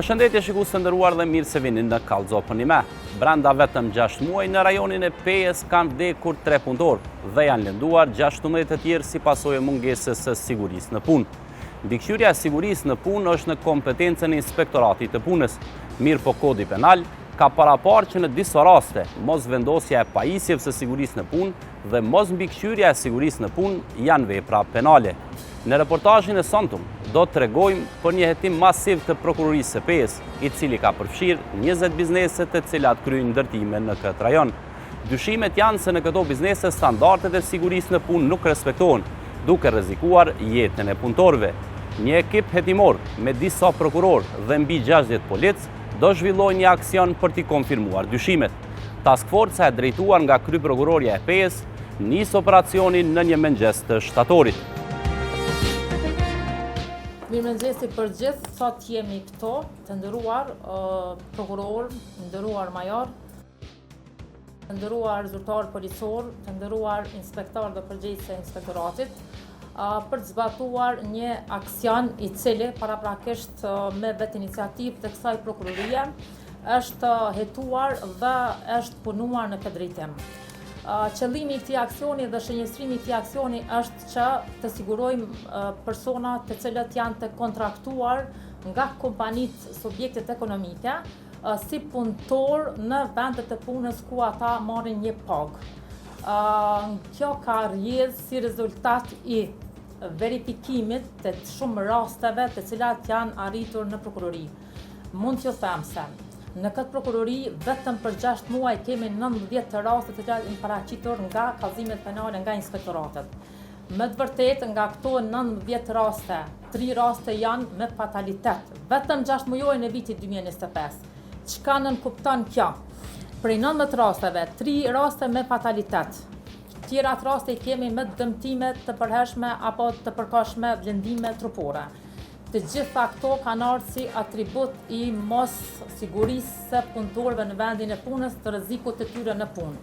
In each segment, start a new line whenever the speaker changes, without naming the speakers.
Përshëndetje shikues të nderuar dhe mirë se vini në Kallëzo për një me. Brenda vetëm 6 muaj në rajonin e Pejës kanë vdekur 3 punëtorë dhe janë lënduar 16 të tjerë si pasojë mungesës së sigurisë në punë. Mbikëqyrja e sigurisë në punë është në kompetencën e Inspektoratit të Punës. Mirë po Kodi Penal ka paraparë që në disa raste mos vendosja e pajisjeve së sigurisë në punë dhe mos mbikëqyrja e sigurisë në punë janë vepra penale. Në reportazhin e sontum do të tregojmë për një hetim masiv të prokurorisë së Pejës, i cili ka përfshirë 20 biznese të cilat kryejnë ndërtime në këtë rajon. Dyshimet janë se në këto biznese standardet e sigurisë në punë nuk respektohen, duke rrezikuar jetën e punëtorëve. Një ekip hetimor me disa prokurorë dhe mbi 60 polic do zhvillojë një aksion për t'i konfirmuar dyshimet. Task Force e drejtuar nga kryeprokurorja e Pejës nis operacionin në një mëngjes të shtatorit.
Mirëmëngjesi për gjithë, sot jemi këto, të nderuar prokuror, të nderuar major, të nderuar zyrtar policor, të nderuar inspektor dhe përgjegjës e inspektoratit, për të zbatuar një aksion i cili paraprakisht me vetë iniciativë të kësaj prokurorie është hetuar dhe është punuar në këtë drejtim. Qëllimi i këtij aksioni dhe shënjestrimi i këtij aksioni është që të sigurojmë persona të cilët janë të kontraktuar nga kompanitë subjektet ekonomike si punëtor në vendet të punës ku ata marrin një pagë. Kjo ka rrjedhë si rezultat i verifikimit të shumë rasteve të cilat janë arritur në prokurori. Mund t'ju them se në këtë prokurori vetëm për 6 muaj kemi 19 të raste të cilat janë paraqitur nga kallëzimet penale nga inspektoratet. Me të vërtetë nga këto 19 raste, 3 raste janë me fatalitet. Vetëm 6 mujojnë e vitit 2025. Çka nënkupton kjo? Prej 19 rasteve, 3 raste me fatalitet. Tjerat raste i kemi me dëmtime të përhershme apo të përkohshme, vlendime trupore. Të gjitha këto kanë ardhur si atribut i mos sigurisë së punëtorëve në vendin e punës, të rrezikut të tyre në punë.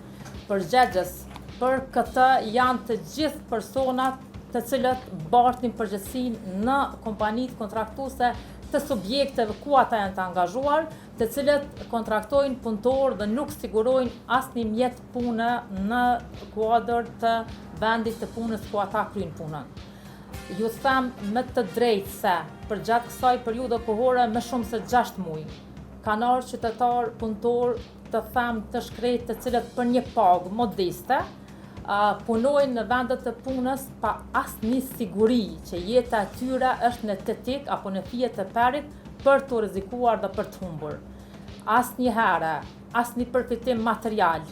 Përgjegjës për këtë janë të gjithë personat të cilët bartin përgjegjësinë në kompanitë kontraktuese të subjekteve ku ata janë të angazhuar, të cilët kontraktojnë punëtorë dhe nuk sigurojnë asnjë mjet pune në kuadër të vendit të punës ku ata kryejnë punën. Ju them me të drejtë se për gjatë kësaj periudhe kohore më shumë se 6 muaj kanë ardhur qytetarë punëtorë të them të shkretë të cilët për një pagë modeste punojnë në vendet të punës pa asnjë siguri që jeta e tyre është në tetik apo në fije të perit për të rrezikuar dhe për të humbur. Asnjëherë, asnjë përfitim material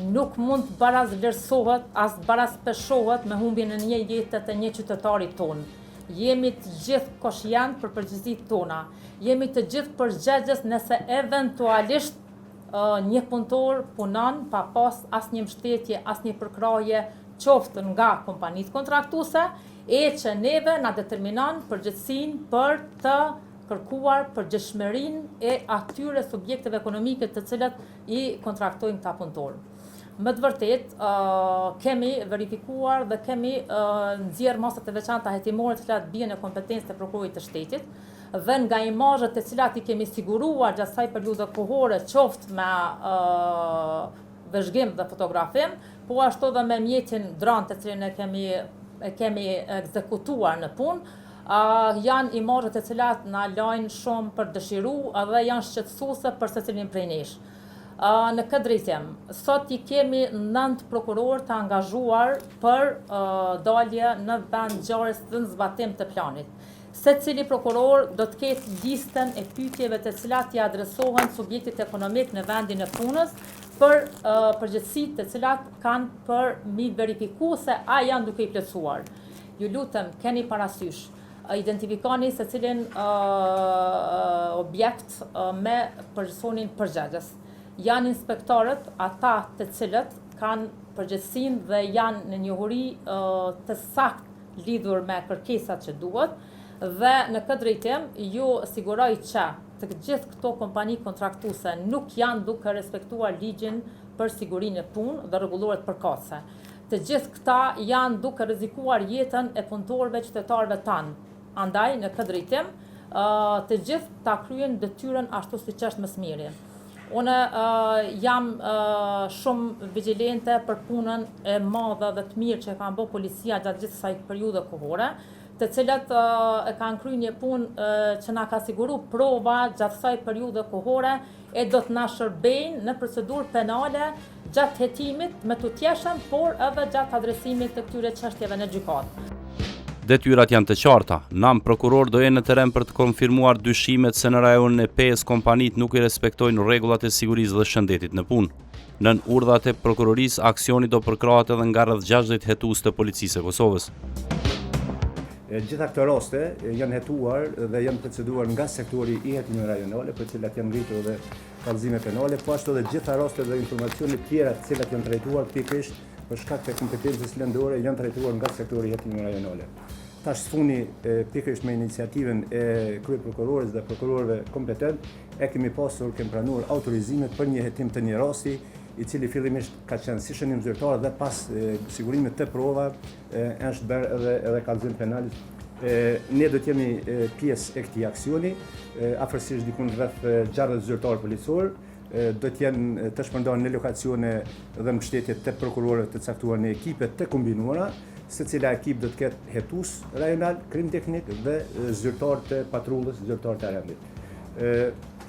nuk mund të baraz vlerësohet, as baraz peshohet me humbjen e një jete të një qytetari ton. Jemi të gjithë koshient për përgjegjësitë tona. Jemi të gjithë përgjegjës nëse eventualisht një punëtor punon pa pas asnjë mbështetje, asnjë përkrahje, qoftë nga kompanitë kontraktuese, që neve na determinon përgjegjësinë për të kërkuar përgjegjësinë e atyre subjekteve ekonomike të cilët i kontraktojnë këta punëtorë. Me të vërtetë kemi verifikuar dhe kemi nxjerrë masat e veçanta hetimore të cilat bien në kompetencën e prokurorit të shtetit dhe nga imazhet të cilat i kemi siguruar gjatë kësaj periudhe kohore, qoftë me vëzhgim dhe fotografim, po ashtu edhe me mjetin dron të cilin e kemi ekzekutuar në punë, janë imazhe të cilat na lajnë shumë për dëshiru dhe janë shqetësuese për secilin prej nesh. Në këtë drejtim, sot i kemi 9 prokurorë të angazhuar për dalje në vend ngjarjes dhe në zbatim të planit. Secili prokuror do të ketë listën e pyetjeve të cilat i adresohen subjektit ekonomik në vendin e punës për përgjegjësitë të cilat kanë për mi verifikuar se a janë duke i plotësuar. Ju lutem, keni parasysh, identifikoni secilin objekt me personin përgjegjës. Janë inspektorët, ata të cilët kanë përgjegjësinë dhe janë në njohuri të saktë lidhur me kërkesat që duhet, dhe në këtë drejtim ju siguroj që të gjithë këto kompani kontraktuese nuk janë duke respektuar ligjin për sigurinë e punë dhe rregulloret përkatëse. Të gjithë këta janë duke rrezikuar jetën e punëtorëve qytetarëve tanë. Andaj në këtë drejtim të gjithë ta kryen detyrën ashtu siç është më së miri. Unë jam shumë vigjilente për punën e madhe dhe të mirë që ka bërë policia gjatë gjithë kësaj periudhe kohore, të cilat e kanë kryer një punë që na ka siguruar prova gjatë kësaj periudhe kohore e do të na shërbejnë në procedurë penale gjatë hetimit me tutjeshtëm, por edhe gjatë adresimit të këtyre çështjeve në gjykatë.
Detyrat janë të qarta. Nam prokuror do jenë në teren për të konfirmuar dyshimet se në rajonin e Pejës kompanitë nuk i respektojnë rregullat e sigurisë dhe shëndetit në punë. Nën urdhat e prokurorisë, aksioni do përkrahet edhe nga rreth 60 hetues të Policisë së Kosovës.
Gjitha këto raste janë hetuar dhe janë proceduar nga sektori i hetimeve rajonale, për cilat janë ngritur dhe kallëzime penale, po ashtu edhe gjitha rastet dhe informacionet tjera të cilat janë trajtuar pikërisht për shkak të kompetencës lëndore janë trajtuar nga sektori i hetimeve rajonale. Tash sfuni pikërisht me iniciativën e kryeprokurores dhe prokurorëve kompetent, kemi pranuar autorizimet për një hetim të një rasti, i cili fillimisht ka qenë si shënim zyrtar dhe pas sigurimit të prova është bërë edhe kallëzim penal. Ne do të jemi pjesë e këtij aksioni, afërsisht dikun rreth 60 zyrtar policor, do të jenë të shpërndarë në lokacione dhe mbështetje të prokurorëve të caktuar në ekipe të kombinuara, secila ekip do të ketë hetues rajonal, krim teknik dhe zyrtar të patrullës, zyrtar të rendit.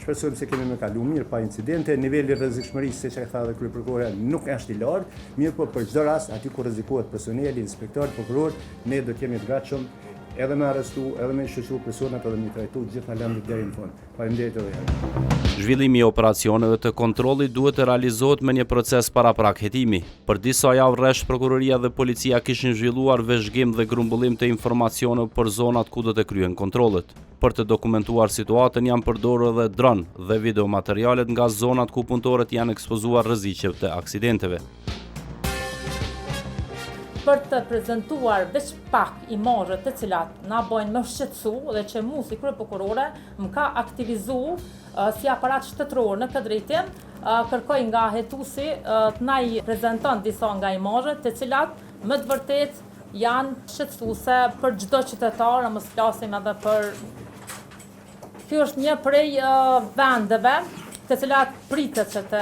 Shpresojmë se kemi me kalu mirë pa incidente, niveli rrezikshmërisë, siç e tha dhe kryeprokurorja, nuk është i lartë, mirë po për çdo rast aty ku rrezikohet personeli, inspektor, prokuror, ne do të jemi të gatshëm edhe me arrestu, edhe me shoqëru personat edhe me trajtu gjitha lëndët deri në fund. Faleminderit edhe herë.
Zhvillimi i operacioneve të kontrollit duhet të realizohet me një proces paraprak hetimi. Për disa javë rresht prokuroria dhe policia kishin zhvilluar vëzhgim dhe grumbullim të informacioneve për zonat ku do të kryen kontrollet. Për të dokumentuar situatën janë përdorur edhe dron dhe videomaterialet nga zonat ku punëtorët janë ekspozuar rreziqeve të aksidenteve.
Për të prezantuar veç pak imazhe të cilat na bojnë më shqetësu dhe që mu si kryeprokurore më ka aktivizu si aparat shtetëror në këtë drejtim, kërkoj nga hetuesi të na i prezanton disa nga imazhet të cilat më të vërtet janë shqetësuese për çdo qytetar, mos flasim edhe për. Ky është një prej vendeve të cilat pritet që të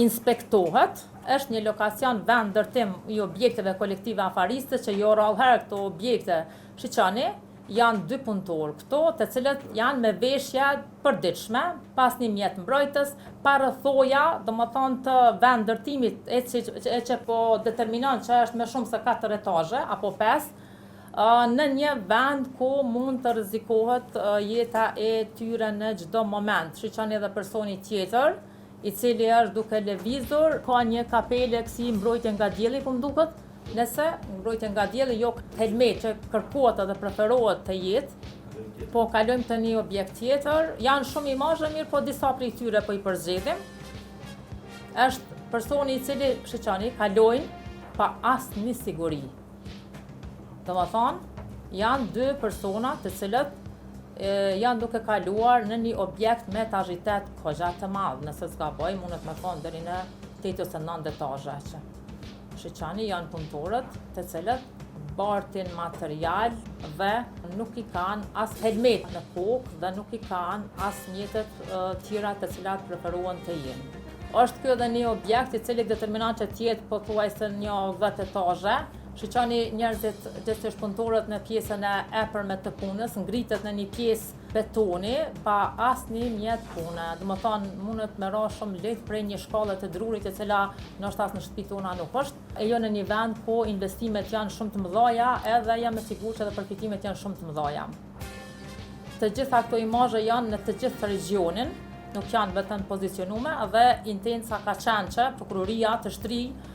inspektohet. Është një lokacion vend ndërtim i objekteve kolektive afariste që jo rallëherë këto objekte shiqani, janë 2 punëtorë këto, të cilët janë me veshje përditshme, pas një mjet mbrojtës, pa rrethoja, domethënë të vend ndërtimit e që po determinon që është me shumë se 4 etazhe apo 5, në një vend ku mund të rrezikohet jeta e tyre në çdo moment. Shiqani edhe personi tjetër, i cili është duke lëvizur, ka një kapele si mbrojtje nga dielli, po m'duket, nëse mbrojtje nga dielli, jo helmet që kërkohet edhe preferohet të jetë, po kalojmë të një objekt tjetër, janë shumë imazhe mirë, po disa prej tyre po i përzgjedhim. Është personi i cili, shiqani, kalojnë pa asnjë siguri. Domethënë, janë 2 persona të cilët janë duke kaluar në një objekt me etazhitet kogja të madh, nëse s'gaboj, mundet me thonë deri në 8 ose 9 etazhe që. Shiqani janë punëtorët të cilët bartin material dhe nuk i kanë as helmet në kokë dhe nuk i kanë as mjetet tjera të cilat preferohen të jenë. Është ky edhe një objekt i cili determinon që të jetë pothuajse një 10 etazhe. Shiqani njerëzit, gjithsesi punëtorët në pjesën e epërme të punës, ngritet në një pjesë betoni pa asnjë mjet pune. Domethënë mundet me ra shumë lehtë prej një shkallë të drurit e cila ndoshta në shtëpi tona nuk është. E jo në një vend ku investimet janë shumë të mëdha, edhe jam e sigurt që edhe përfitimet janë shumë të mëdha. Të gjitha këto imazhe janë në të gjithë rajonin, nuk janë vetëm pozicionume dhe intenca ka qenë që prokuroria të shtrijë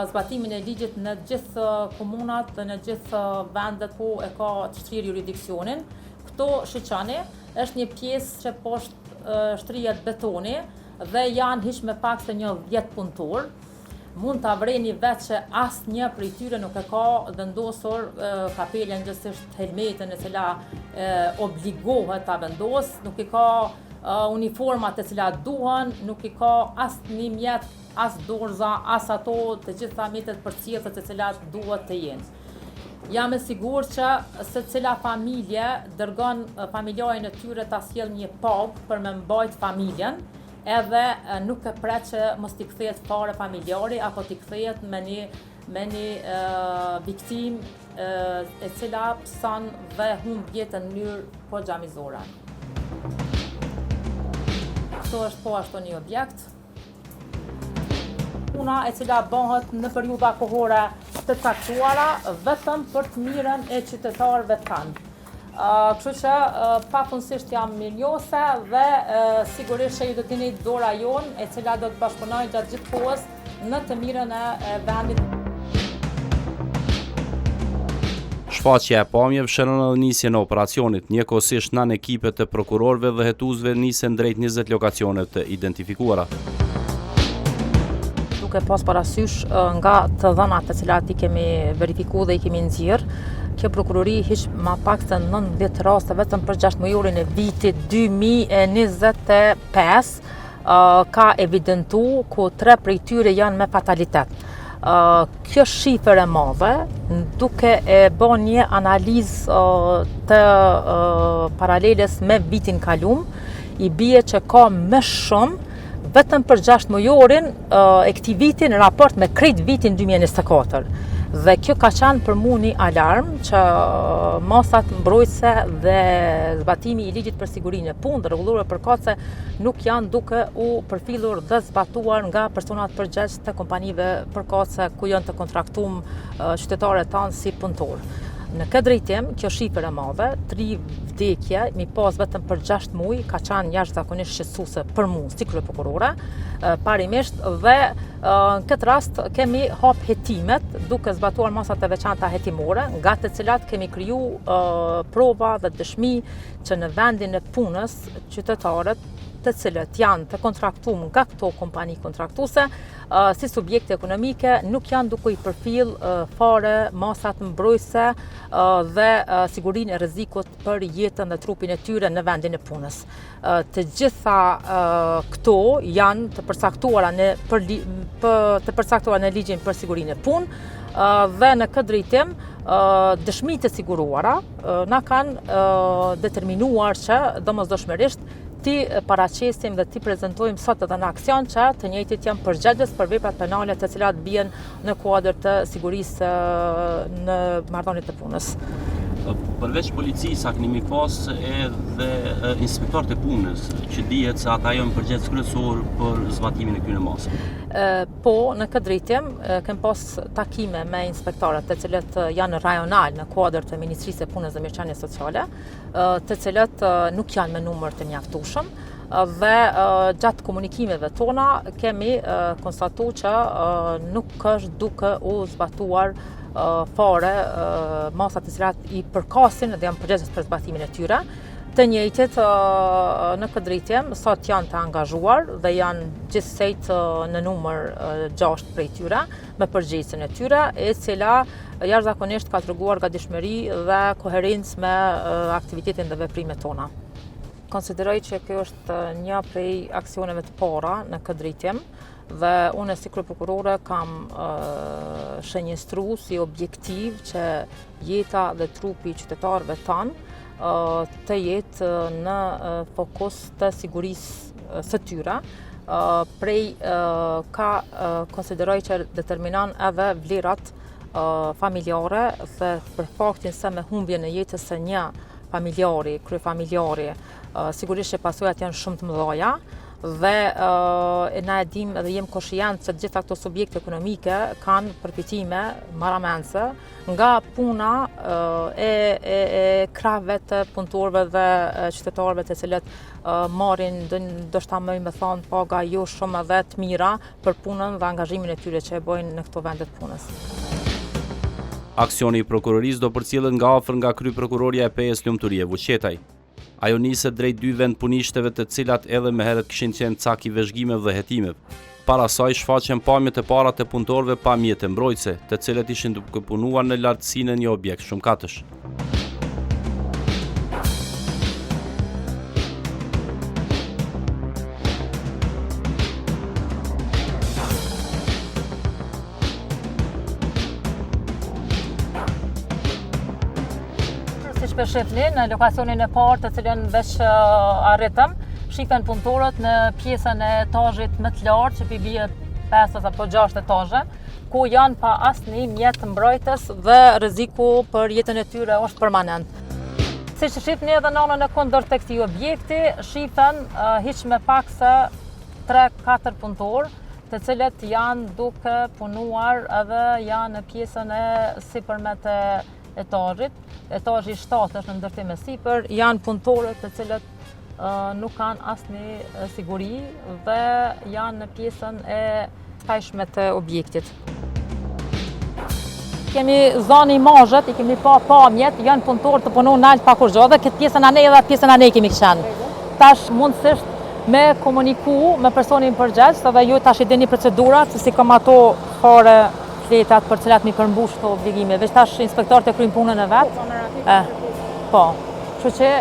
zbatimin e ligjit në gjithë komunat dhe në gjithë vendet ku e ka të shtrirë jurisdiksionin. Këto shiqani është një pjesë që poshtë shtrihet betoni dhe janë hiq me pak se një 10 punëtor. Mund ta vreni vetë që asnjë prej tyre nuk e ka vendosur kapelen gjithsesi helmetën e cila obligohet ta vendos, nuk i ka uniformat e cilat duhen, nuk i ka asnjë mjet, as dorza, as ato të gjitha mjetet përcjellëse të cilat duhet të jenë. jam e sigurt që se cila familje dërgon familjarin e tyre ta sjell një pagë për me mbajt familjen, edhe nuk e pret që mos t'i kthehet fare familjari apo t'i kthehet me një viktim e cila pson dhe humb jetën në mënyrë poxhamizore. Kto është po ashtu një objekt. Puna e cila bëhet në periudha kohore të caktuara vetëm për të mirën e qytetarëve tanë. Kështu që pafundësisht jam mirënjohëse dhe sigurisht që ju do të jeni dora jonë e cila do të bashkëpunojë gjatë gjithë kohës në të mirën e vendit.
Shfaqja e pamjeve shënon edhe nisjen e operacionit, njëkohësisht nën ekipet e prokurorëve dhe hetuesve nisen drejt 20 lokacione të identifikuara.
Duke pas parasysh nga të dhënat të cilat i kemi verifikuar dhe i kemi nxjerrë, kjo prokurori hiq ma pak se 19 raste vetëm për 6 mujorin e vitit 2025 ka evidentu ku 3 prej tyre janë me fatalitet. Kjo shifër e madhe, duke e bën një analizë të paraleles me vitin kalum, i bie që ka më shumë vetëm për 6 mujorin e këtij viti në raport me krejt vitin 2024. Dhe kjo ka qenë për mu një alarm që masat mbrojtëse dhe zbatimi i ligjit për sigurinë e punë dhe rregullore përkatëse nuk janë duke u përfillur dhe zbatuar nga personat përgjegjës të kompanive përkatëse ku janë të kontraktuar qytetarët tanë si punëtor. Në këtë drejtim, kjo shifër e madhe, 3 vdekje, mi pas vetëm për 6 muaj, ka qenë jashtëzakonisht shqetësuese për mua si kryeprokurore, parimisht dhe në këtë rast kemi hap hetimet duke zbatuar masat e veçanta hetimore, nga të cilat kemi kriju prova dhe dëshmi që në vendin e punës qytetarët të cilët janë të kontraktuar nga këto kompani kontraktuese si subjekte ekonomike nuk janë duke i përfill fare masat mbrojtëse dhe sigurinë e rrezikut për jetën dhe trupin e tyre në vendin e punës. Të gjitha këto janë të përcaktuara në ligjin për sigurinë e punë dhe në këtë drejtim dëshmitë e siguruara na kanë determinuar që domosdoshmërisht ti paraqesim dhe ti prezantojmë sot edhe në aksion që të njëjtit janë përgjegjës për veprat penale të cilat bien në kuadër të sigurisë në marrëdhëniet të punës.
Përveç policisë, a keni pas edhe inspektorët e punës, që dihet se ata janë përgjegjës kryesor për zbatimin e këtyre masave?
Po, në këtë drejtim, kem pas takime me inspektorët të cilët janë rajonal në kuadër të Ministrisë së Punës dhe Mirëqenies Sociale, të cilët nuk janë me numër të mjaftueshëm dhe gjatë komunikimeve tona kemi konstatuar që nuk është duke u zbatuar fare masat të cilat i përkasin dhe janë përgjegjës për zbatimin e tyre. Të njëjtit në këtë drejtim sot janë të angazhuar dhe janë gjithsejt në numër 6 prej tyre me përgjegjësinë e tyre, e cila jashtëzakonisht ka treguar gatishmëri dhe koherencë me aktivitetin dhe veprimet tona. Konsideroj që kjo është një prej aksioneve të para në këtë drejtim dhe unë si kryeprokurore kam shënjestruar si objektiv që jeta dhe trupi i qytetarëve tanë të jetë në fokus të sigurisë së tyre. Konsideroj që determinon edhe vlerat familjare dhe për faktin se me humbjen e jetës së një familjari, kryefamiljari, sigurisht që pasojat janë shumë të mëdha dhe na e dim dhe jem koshient se gjitha këto subjekte ekonomike kanë përfitime marramense nga puna e krahëve të punëtorëve dhe qytetarëve të cilët marrin ndoshta më me thonë paga jo shumë edhe të mira për punën dhe angazhimin e tyre që e bëjnë në këto vende të punës.
Aksioni i prokurorisë do përcjellet nga afër nga kryeprokuroria e PE-s Lumturie Vuqetaj. Ajo niset drejt 2 vendpunishteve të cilat edhe më herët kishin qenë cak i vëzhgimeve dhe hetimeve. Para saj shfaqen pamjet e para të punëtorëve pa mjete mbrojtëse, të cilët ishin duke punuar në lartësinë e një objekt shumëkatësh.
për shifni në lokacionin e parë të cilën veç arritëm, shifen punëtorët në pjesën e etazhit më të lartë, që bie 5 apo 6 etazhe, ku janë pa asnjë mjet mbrojtës dhe rreziku për jetën e tyre është permanent. Siç shifni edhe në anën e kundërt të këtij objekti, shifen hiç më pak se 3-4 punëtorë, të cilët janë duke punuar edhe janë në pjesën e sipërmet e etazhit. Etazhi 7 është në ndërtim e sipër, janë punëtorët të cilët nuk kanë asnjë siguri dhe janë në pjesën e pajshme të objektit. Kemi zonë imazhet, i kemi pa pamjet, janë punëtorë të punojnë nalt pa kurrë dhe këtë pjesën anej edhe pjesën anej kemi qenë. Tash mundësisht me komuniku me personin përgjegjës, edhe ju tash i dini procedurat, se si kam ato fare fletat për cilat mi përmbush këto obligime. Veç tash inspektorët e kryjnë punën e vet. Po. Kështu që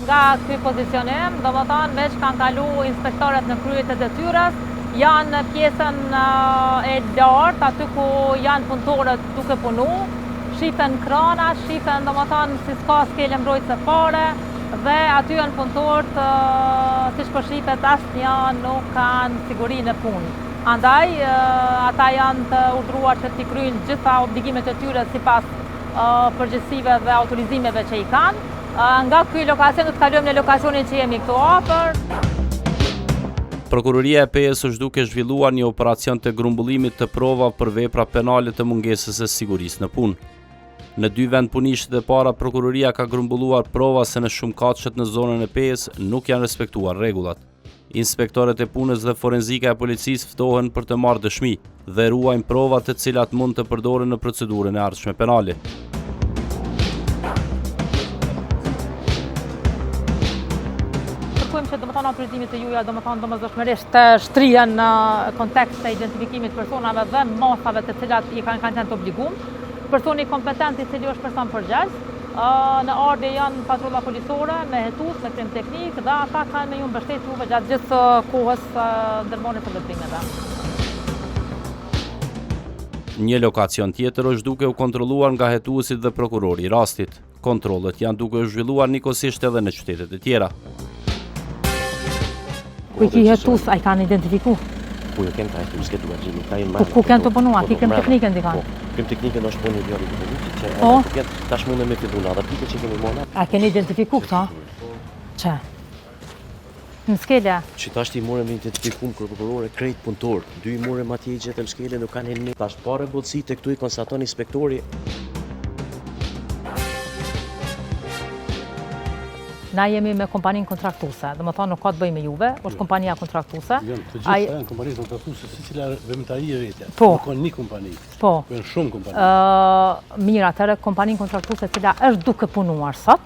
nga ky pozicionim, domethënë veç kanë kalu inspektorët në kryerjen e detyrës, janë në pjesën e lartë, aty ku janë punëtorët duke punu, shifen krana, shifen domethënë si s'ka skele mbrojtëse fare, dhe aty janë punëtorët, siç po shifet asnjë nuk kanë sigurinë e punë. Andaj, ata janë të urdhëruar që t'i kryejnë gjitha obligimet e tyre sipas përgjegjësive dhe autorizimeve që i kanë. Nga ky lokacion do të kalojmë në lokacionin që jemi këtu afër.
Prokuroria e PES është duke zhvilluar një operacion të grumbullimit të prova për vepra penale të mungesës së sigurisë në punë. Në 2 vend punishtit e para, prokuroria ka grumbulluar prova se në shumë katëshet në zonën e PES nuk janë respektuar rregullat. Inspektorët e punës dhe forenzika e policisë ftohen për të marrë dëshmi dhe ruajnë prova të cilat mund të përdoren në procedurën e ardhshme penale.
Që domethënë autorizimit e juja domethënërisht të shtrihen në kontekst të identifikimit personave dhe masave të cilat i kanë qenë të obliguar. Personi kompetent i cili është person përgjegjës, në ardhe janë patrulla policore me hetus, me krim teknik dhe ata kanë me ju mbështetur juve gjatë gjithë kohës ndërmarrjes së veprimeve.
Një lokacion tjetër është duke u kontrolluar nga hetuesit dhe prokurori i rastit. Kontrollet janë duke u zhvilluar njëkohësisht edhe në qytetet e tjera.
Ku i ki hetus, a i kanë identifiku?
Ku jo kanë ka hetus, këtë duargjimi, ka i
Ku kanë të punua, ki krim teknikën di kanë?
Krim teknikën është punë i djallit të politit, që
Po.
tash mundem me fillu edhe pike që kemi marrë.
A keni identifiku këto? Që? Në skele?
Që tash ti morëm identifikum prokurore krejt punëtor, 2 i morëm atje i gjetëm skele, nuk kanë helmi. Tash pa rregullsi te këtu i konstaton inspektori.
Na jemi me kompaninë kontraktuese, domethënë nuk ka të bëjë me juve, është kompania kontraktuese.
Të gjitha janë kompani kontraktuese, secila veprimtari e vetja.
Po.
Nuk ka një kompani.
Po.
Janë shumë kompani.
Mirë, atëherë kompaninë kontraktuese e cila është duke punuar sot,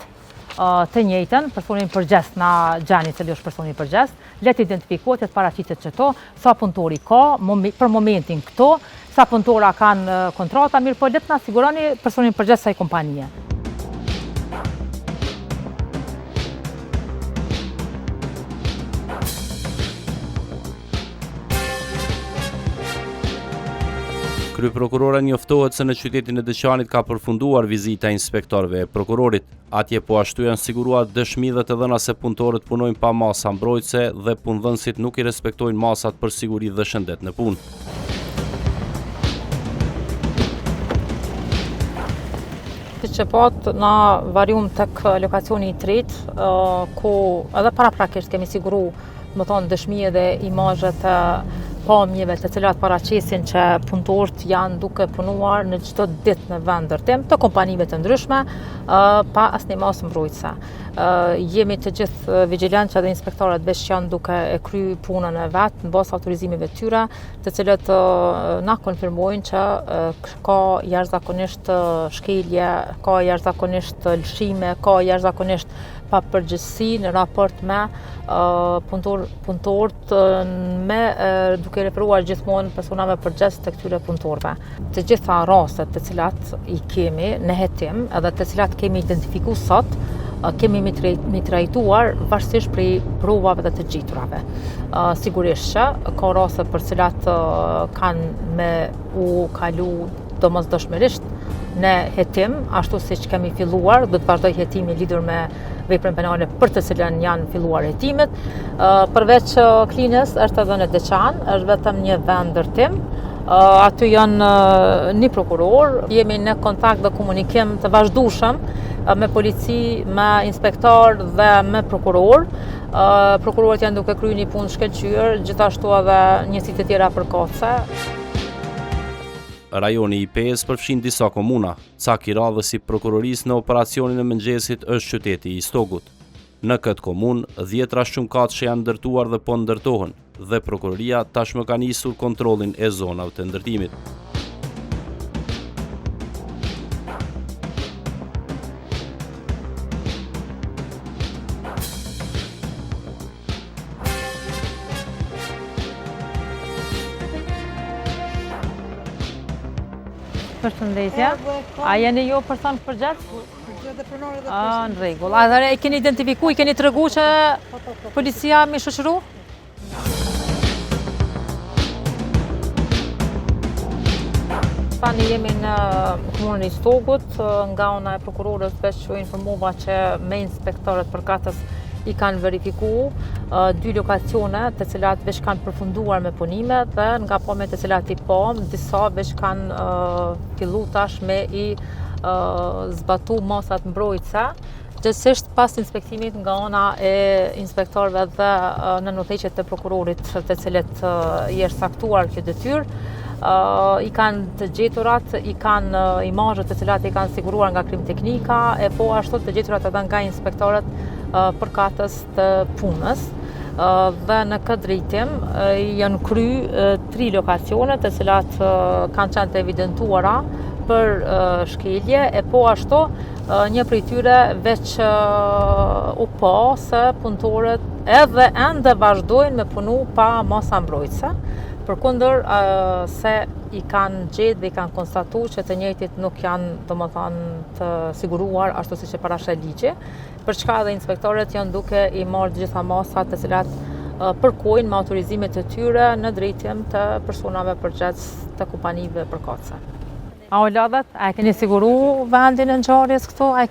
të njëjtën, personin përgjegjës na gjani cili është personi përgjegjës, le të identifikohet të paraqitet çto, sa punëtori ka, për momentin këto, sa punëtora kanë kontrata, mirë po le të na siguroni personin përgjegjës së kompanie.
Kryeprokurora njoftohet se në qytetin e Dëqanit ka përfunduar vizita e inspektorëve e prokurorit. Atje po ashtu janë siguruar dëshmi dhe të dhëna se punëtorët punojnë pa masa mbrojtëse dhe punëdhënësit nuk i respektojnë masat për siguri dhe shëndet në punë.
Siç e pat, na varium tek lokacioni i tretë, ku edhe paraprakisht kemi siguru, më thonë, dëshmi dhe imazhet e pamjeve të cilat paraqesin që punëtorët janë duke punuar në çdo ditë në vend ndërtim të kompanive të ndryshme pa asnjë masë mbrojtëse. Jemi të gjithë vigjilentë dhe inspektorët veç janë duke e kryer punën e vet në bazë autorizimeve të tyre, të cilët na konfirmojnë që ka jashtëzakonisht shkelje, ka jashtëzakonisht lëshime, ka jashtëzakonisht pa përgjegjësi në raport me punëtorët me duke referuar gjithmonë personave përgjegjës të këtyre punëtorëve. Të gjitha rastet të cilat i kemi në hetim edhe të cilat kemi identifikuar sot kemi mi trajtuar varsisht prej provave dhe të gjiturave. Sigurisht që ka raste për cilat kanë me u kalu domosdoshmërisht në hetim, ashtu siç kemi filluar, do të vazhdoj hetimi lidhur me veprën penale për të cilën janë filluar hetimet. Përveç Klinës është edhe në Deçan, është vetëm një vend ndërtim. Aty janë një prokuror, jemi në kontakt dhe komunikim të vazhdueshëm me polici, me inspektor dhe me prokuror. Prokurorët janë duke kryer një punë shkëlqyer, gjithashtu edhe njësitë të tjera përkatëse.
Rajoni i Pejës përfshin disa komuna, cak i radhës i prokurorisë në operacionin e mëngjesit është qyteti i Stogut. Në këtë komunë, 10 rashqumkatëshe janë ndërtuar dhe po ndërtohen, dhe prokuroria tashmë ka nisur kontrollin e zonave të ndërtimit.
Përshëndetje. A jeni ju person përgjat? Në rregull. A dhe e keni identifiku, i keni tregu që policia mi shoqëru? Tani jemi në komunën e Stogut, nga ona e prokurorës veç u informova që me inspektorët përkatës i kanë verifiku 2 lokacione të cilat veç kanë përfunduar me punime dhe nga pomet të cilat i pom, disa veç kanë fillu tash me i zbatu masat mbrojtëse. Gjithsesht pas inspektimit nga ona e inspektorëve dhe në udhëheqjet të prokurorit të cilët i është saktuar kjo detyrë, i kanë të gjeturat, i kanë imazhet të cilat i kanë siguruar nga krim teknika, e po ashtu të gjeturat edhe nga inspektorët përkatës të punës. Dhe në këtë drejtim janë kry 3 lokacione të cilat kanë qenë të evidentuara për shkelje, e po ashtu një prej tyre veç u pa se punëtorët edhe ende vazhdojnë me punu pa masa mbrojtëse. Përkundër se i kanë gjetë dhe i kanë konstatu që të njëjtit nuk janë domethënë të siguruar ashtu siç e parashë ligji, për çka edhe inspektorët janë duke i marrë të gjitha masat të cilat përkojnë me autorizimet e tyre në drejtim të personave përgjithës të kompanive përkatëse. A o lodhet, a e keni siguru vendin e ngjarjes këtu? A e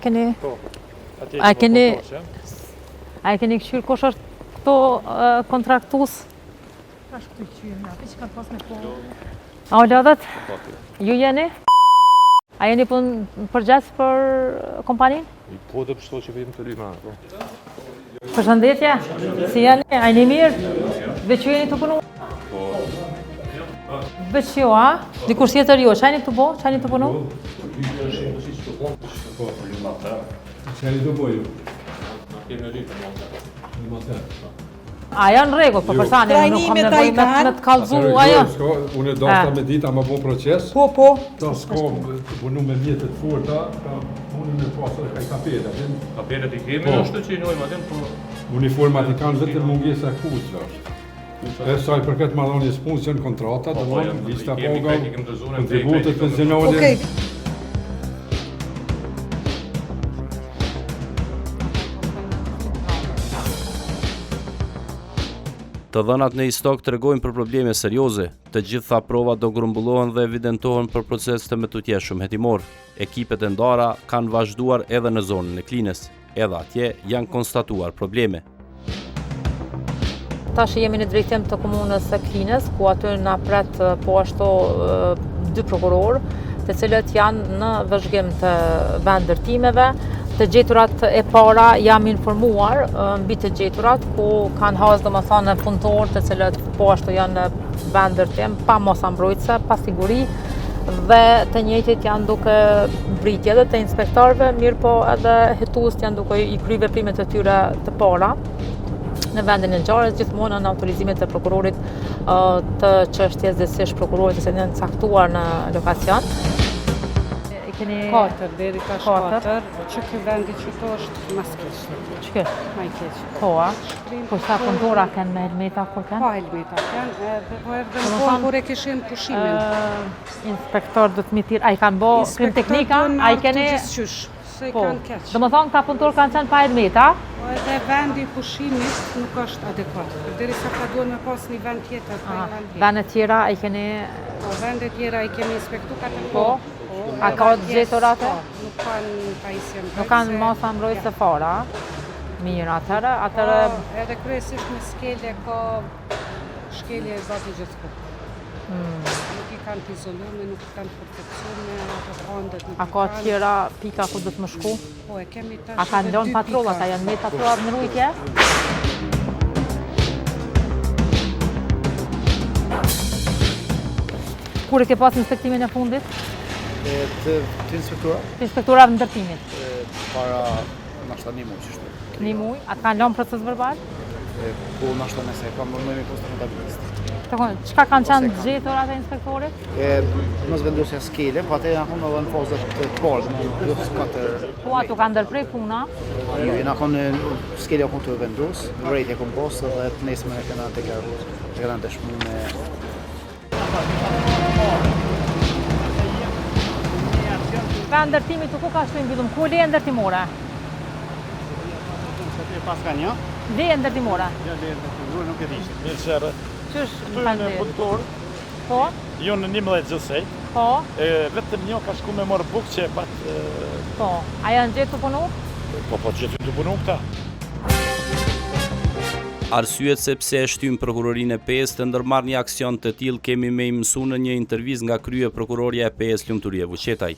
keni këshirë kush është këtu kontraktues? A o lodhet? Ju jeni? A jeni punë përgjithës për kompaninë?
Po të pështo që vim të lyma.
Përshëndetje, si jeni? A jeni mirë? Veç ju jeni të punu? Veç ju, a? Dikush tjetër ju, që jeni të bo? Që jeni të punu?
Që jeni të bo ju? Në kemi lyma.
A janë rregull, po përsani nuk kam nevojë me të kallëzu ajo.
Unë do ta me ditë ama po proces.
Po.
Ta s'kom punu me mjetet të forta, ka punën e pasur ka kapela. Kapelat i kemi, ashtu që i nojmë atë, po uniformat i kanë vetëm mungesa e kuçave është. E saj për këtë marrëdhënie sponsor kontrata, do të thonë lista paga, kontributet pensionale. Okej.
Të dhënat në istok tregojnë për probleme serioze, të gjitha provat do grumbullohen dhe evidentohen për proces të metutjeshëm hetimor. Ekipet e ndara kanë vazhduar edhe në zonën e Klinës, edhe atje janë konstatuar probleme.
Tash jemi në drejtim të komunës së Klinës, ku aty na pret po ashtu 2 prokurorë, të cilët janë në vëzhgim të vendërtimeve. Të gjeturat e para jam informuar mbi të gjeturat, ku kanë hasë domethënë punëtorë të cilët po ashtu janë në vendërtim, pa masa mbrojtëse, pa siguri, dhe të njëjtit janë duke britje edhe të inspektorëve, mirë po edhe hetuesit janë duke i kryer veprimet e tyre të para në vendin e ngjarjes, gjithmonë në autorizimet e prokurorit të çështjes dhe siç prokurorit se janë caktuar në lokacion. Keni
4 deri tash 4, që ky vendi qyto është mas keq.
Ç'ke?
Ma i keq.
Po, a? Po sa punëtora kanë me helmeta kur kanë?
Pa helmeta kanë, edhe po erdhën kohë kur e kishin pushimin.
Inspektor do të mi thirr, ai kanë bë krim teknika, ai keni
gjithçysh. se i
Po,
kanë keq.
do më thonë këta punëtor kanë qenë pa ermeta,
Po edhe vendi i pushimit nuk është adekuat. Derisa ka duhet me pas një vend tjetër për një vend tjetër.
vendet tjera i keni...
Po vendet tjera i kemi inspektu kategori.
Po, a ka gjetur atë?
Nuk kanë pajisje mbrojtëse.
Nuk kanë masa mbrojtëse fara. Mirë, atërë...
Po, edhe kryesisht në skele ka shkelje e zati gjithku. Nuk i kanë të izolume, nuk i kanë perfekcione, ato kandet nuk i kanë.
A ka tjera pika ku do të më shku?
Po, e kemi tash
A kanë lënë patrollat, a janë me patrollat në rujtje? Kur e ke pas inspektimin e fundit?
Të inspektora,
Inspektorat ndërtimit.
para nashta një muaj qështu.
Një muj, atë kanë lënë proces verbal?
Po nashta nëse kam normemi posta kontabilist.
Çka kanë qenë gjetur atë inspektorit?
Mos vendosja skele, po atë janë edhe në fazat të parë, jo katër.
Po ato kanë ndërprej puna.
Jo, na kanë skele apo të vendos, rate e kompost dhe të nesër e kanë deklaruar. E kanë dëshmuar me
Pra ndërtimi të ku ka shtu mbyllum? Ku leje ndërtimore?
pas ka një.
Leje ndërtimore?
Ja le të nuk e di.
Mirë qërë,
Qysh
këtu
kanë
në
leje?
punëtor,
Po,
jo në 11 gjësej,
po,
vetëm një ka shku me morë bukë që e patë,
po. A janë gjetur të punu?
po gjithë të punu këta.
Arsyet se pse e shtym prokurorinë e PES të ndërmarrë një aksion të tillë kemi me i mësu në një intervizë nga krye prokurorja e PES Lumturie Vuqetaj.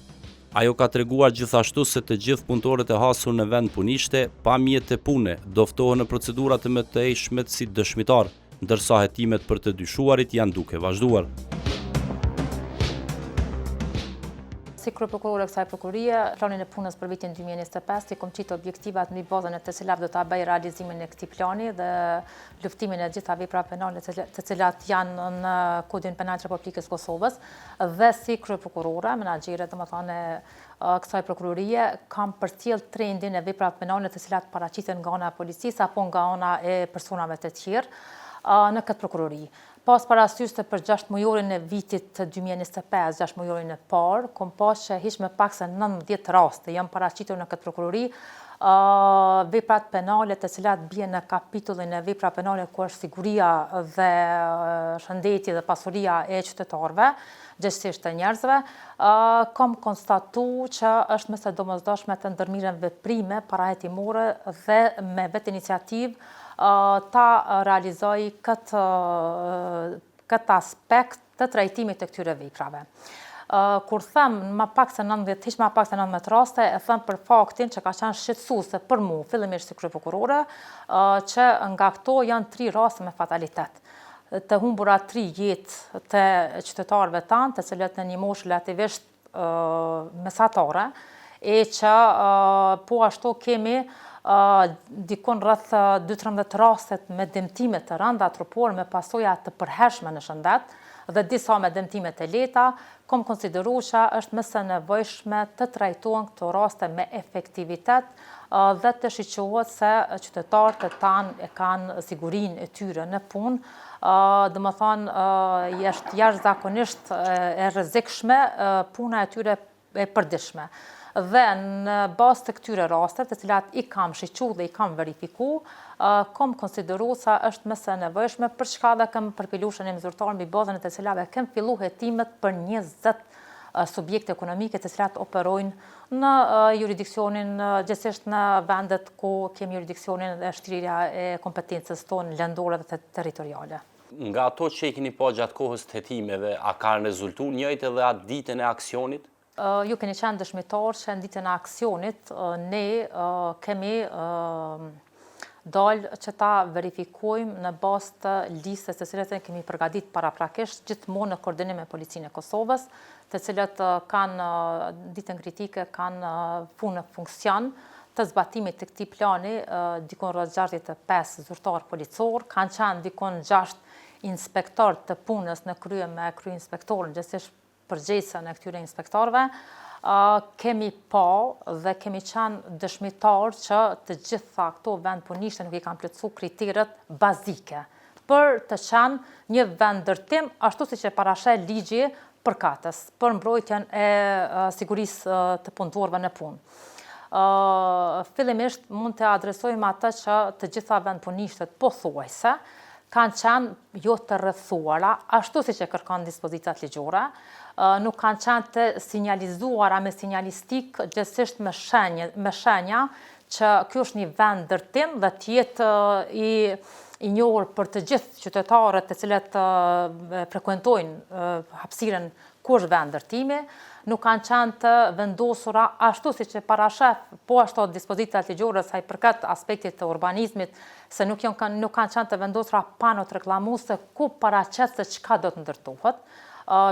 Ajo ka treguar gjithashtu se të gjithë punëtorët e hasur në vend punishte, pa mjet e pune, do ftohen në procedura të mëtejshme si dëshmitar, ndërsa hetimet për të dyshuarit janë duke vazhduar.
Si kryeprokurore kësaj prokurie, planin e punës për vitin 2025 i kom qitë objektivat mbi bazën e të cilat do ta bëj realizimin e këtij plani dhe luftimin e gjitha veprave penale të cilat janë në Kodin Penal të Republikës Kosovës dhe si kryeprokurore, menaxhere domethënë kësaj prokurorie kam përcjell trendin e veprave penale të cilat paraqiten nga ana e policisë apo nga ana e personave të tjerë në këtë prokurori. Pas parasysh se për 6 mujorin e vitit 2025, 6 mujorin e parë, kom pas që hiç më pak se 19 raste janë paraqitur në këtë prokurori veprat penale të cilat bien në kapitullin e vepra penale ku është siguria dhe shëndeti dhe pasuria e qytetarëve, gjithsesi të njerëzve, kam konstatuar që është më së domosdoshme të ndërmirën veprime parahetimore dhe me vetë iniciativë ta realizoj këtë aspekt të trajtimit të këtyre veprave. Kur them hiç më pak se 19 raste, e them për faktin që ka qenë shqetësuese për mua, fillimisht si kryeprokurore, që nga këto janë 3 raste me fatalitet. Të humbura 3 jetë të qytetarëve tanë, të cilët në një moshë relativisht mesatare, e që po ashtu kemi dikon rreth 12-13 rastet me dëmtime të rënda trupore me pasoja të përhershme në shëndet dhe disa me dëmtime të lehta, kom konsideruar që është më së nevojshme të trajtohen këto raste me efektivitet dhe të shiqohet se qytetarët e tanë e kanë sigurinë e tyre në punë, domethënë është jashtëzakonisht e rrezikshme puna e tyre e përditshme. Dhe në bazë të këtyre rasteve, të cilat i kam shiqur dhe i kam verifiku, kom konsideruar se është më së nevojshme për çka dhe kam përpiluar shënim zyrtar mbi bazën e të cilave kem fillu hetimet për 20 subjekte ekonomike të cilat operojnë në jurisdiksionin, gjithsesi në vendet ku kemi jurisdiksionin dhe shtrirja e kompetencës tonë lëndore dhe territoriale.
Nga ato që i keni pa gjatë kohës të hetimeve, a ka rezultuar njëjtë edhe atë ditën e aksionit?
Ju keni qenë dëshmitar që në ditën e aksionit ne kemi dalë që ta verifikojmë në bazë të listës të cilët kemi përgatitur paraprakisht gjithmonë në koordinim me Policinë e Kosovës, të cilët kanë ditën kritike, kanë punë funksion të zbatimit të këtij plani, dikon rreth 65 zyrtar policor, kanë qenë dikon 6 inspektor të punës në krye me kryeinspektorin, gjithsesi përgjegjësën e këtyre inspektorëve, kemi pa dhe kemi qenë dëshmitar që të gjitha këto vend punishte nuk i kanë plotësuar kriteret bazike për të qenë një vend ndërtim ashtu siç e parasheh ligji përkatës për mbrojtjen e sigurisë të punëtorëve në punë. fillimisht mund të adresojmë atë që të gjitha vendpunishtet pothuajse kanë qenë jo të rrethuara, ashtu siç e kërkon dispozitat ligjore, nuk kanë qenë të sinjalizuara me sinjalistik, gjithsesi me shenja që ky është një vend ndërtim dhe të jetë i njohur për të gjithë qytetarët të cilët frekuentojnë hapësiren ku është vend ndërtimi, nuk kanë qenë të vendosura ashtu siç e parashef po ashtu dispozitat ligjore sa i përket aspektit të urbanizmit, se nuk kanë qenë të vendosura panot reklamuese ku paraqet se çka do të ndërtohet,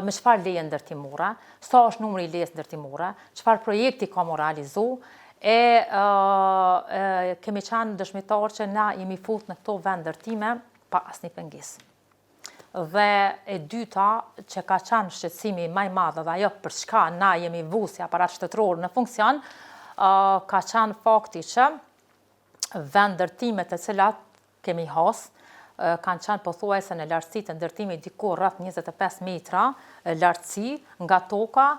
me çfarë leje ndërtimore, sa është numri i lejes ndërtimore, çfarë projekti ka më realizu, kemi qenë dëshmitar që na jemi fut në këto vend ndërtime pa asnjë pengesë. Dhe e dyta, që ka qenë shqetësimi më i madh dhe ajo për çka na jemi vu si aparat shtetëror në funksion, ka qenë fakti që vend ndërtimet të cilat kemi has, kanë qenë pothuajse në lartësi të ndërtimit diku rreth 25 metra lartësi nga toka,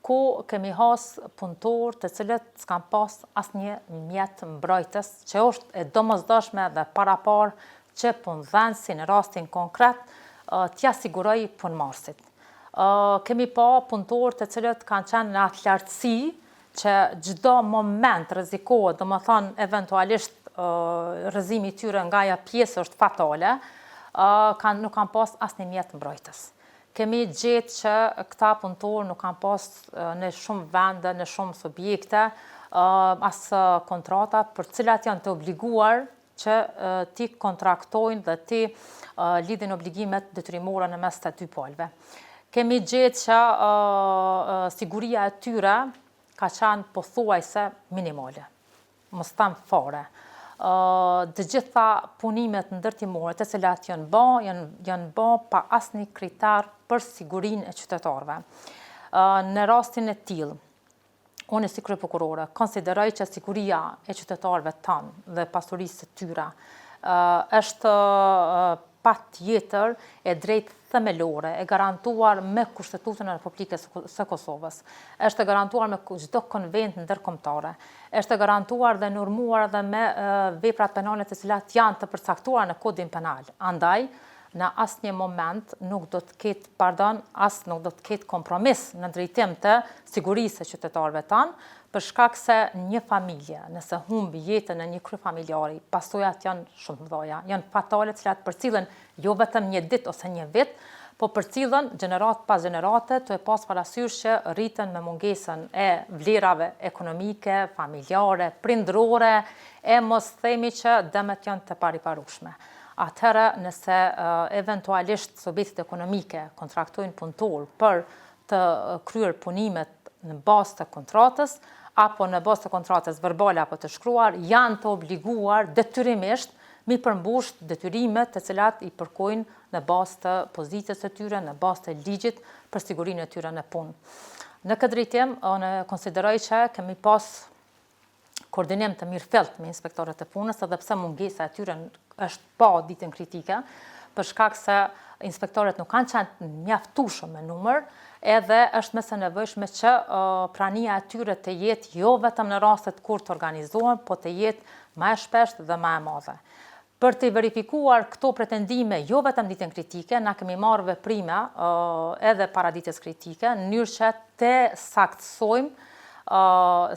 ku kemi has punëtor të cilët s'kan pas asnjë mjet mbrojtës, që është e domosdoshme dhe parapar që punëdhënësi në rastin konkret t'ja siguroj punëmarrësit. Kemi pa punëtor të cilët kanë qenë në atë lartësi që çdo moment rrezikohet, domethënë eventualisht rrëzimi i tyre nga ajo pjesë është fatale, nuk kanë pas asnjë mjet mbrojtës. Kemi gjetë që këta punëtor nuk kanë pas në shumë vende, në shumë subjekte, as kontrata për cilat janë të obliguar që ti kontraktojnë dhe ti lidhin obligimet detyrimore në mes të dy palëve. Kemi gjetë që siguria e tyre ka qenë pothuajse minimale, mos them fare. Të gjitha punimet ndërtimore të cilat janë bë pa asnjë kriter për sigurinë e qytetarëve. Në rastin e tillë, unë si kryeprokurore konsideroj që siguria e qytetarëve tanë dhe pasurisë së tyre është patjetër e drejtë themelore, e garantuar me Kushtetutën e Republikës së Kosovës, është e garantuar me çdo konvent ndërkombëtare, është e garantuar dhe normuar dhe me veprat penale të cilat janë të përcaktuara në Kodin Penal. Andaj, në asnjë moment nuk do të ketë kompromis në drejtim të sigurisë së qytetarëve tanë, për shkak se një familje, nëse humbi jetën e një kryefamiljari, pasojat janë shumë të mëdha, janë fatale, të cilat përcillen jo vetëm një ditë ose një vit, po përcillen gjenerat pas gjenerate, të e pas parasysh që rriten me mungesën e vlerave ekonomike, familjare, prindërore, e mos themi që dëmet janë të pariparueshme. Atëherë, nëse eventualisht subjektet ekonomike kontraktojnë punëtor për të kryer punimet në bazë të kontratës, apo në bazë të kontratës verbale apo të shkruar, janë të obliguar detyrimisht mi përmbush detyrimet të cilat i përkojnë në bazë të pozitës së tyre, në bazë të ligjit për sigurinë e tyre në punë. Në këtë drejtim, unë konsideroj që kemi pas koordinim të mirëfillt me inspektorët e punës, edhe pse mungesa e tyre është pa ditën kritike, për shkak se inspektorët nuk kanë qenë mjaftueshëm me numër, edhe është mëse nevojshme që prania e tyre të jetë jo vetëm në rastet kur të organizohen, po të jetë më e shpeshtë dhe më e madhe. Për të verifikuar këto pretendime jo vetëm ditën kritike, na kemi marrë veprime edhe para ditës kritike, në mënyrë që të saktësojmë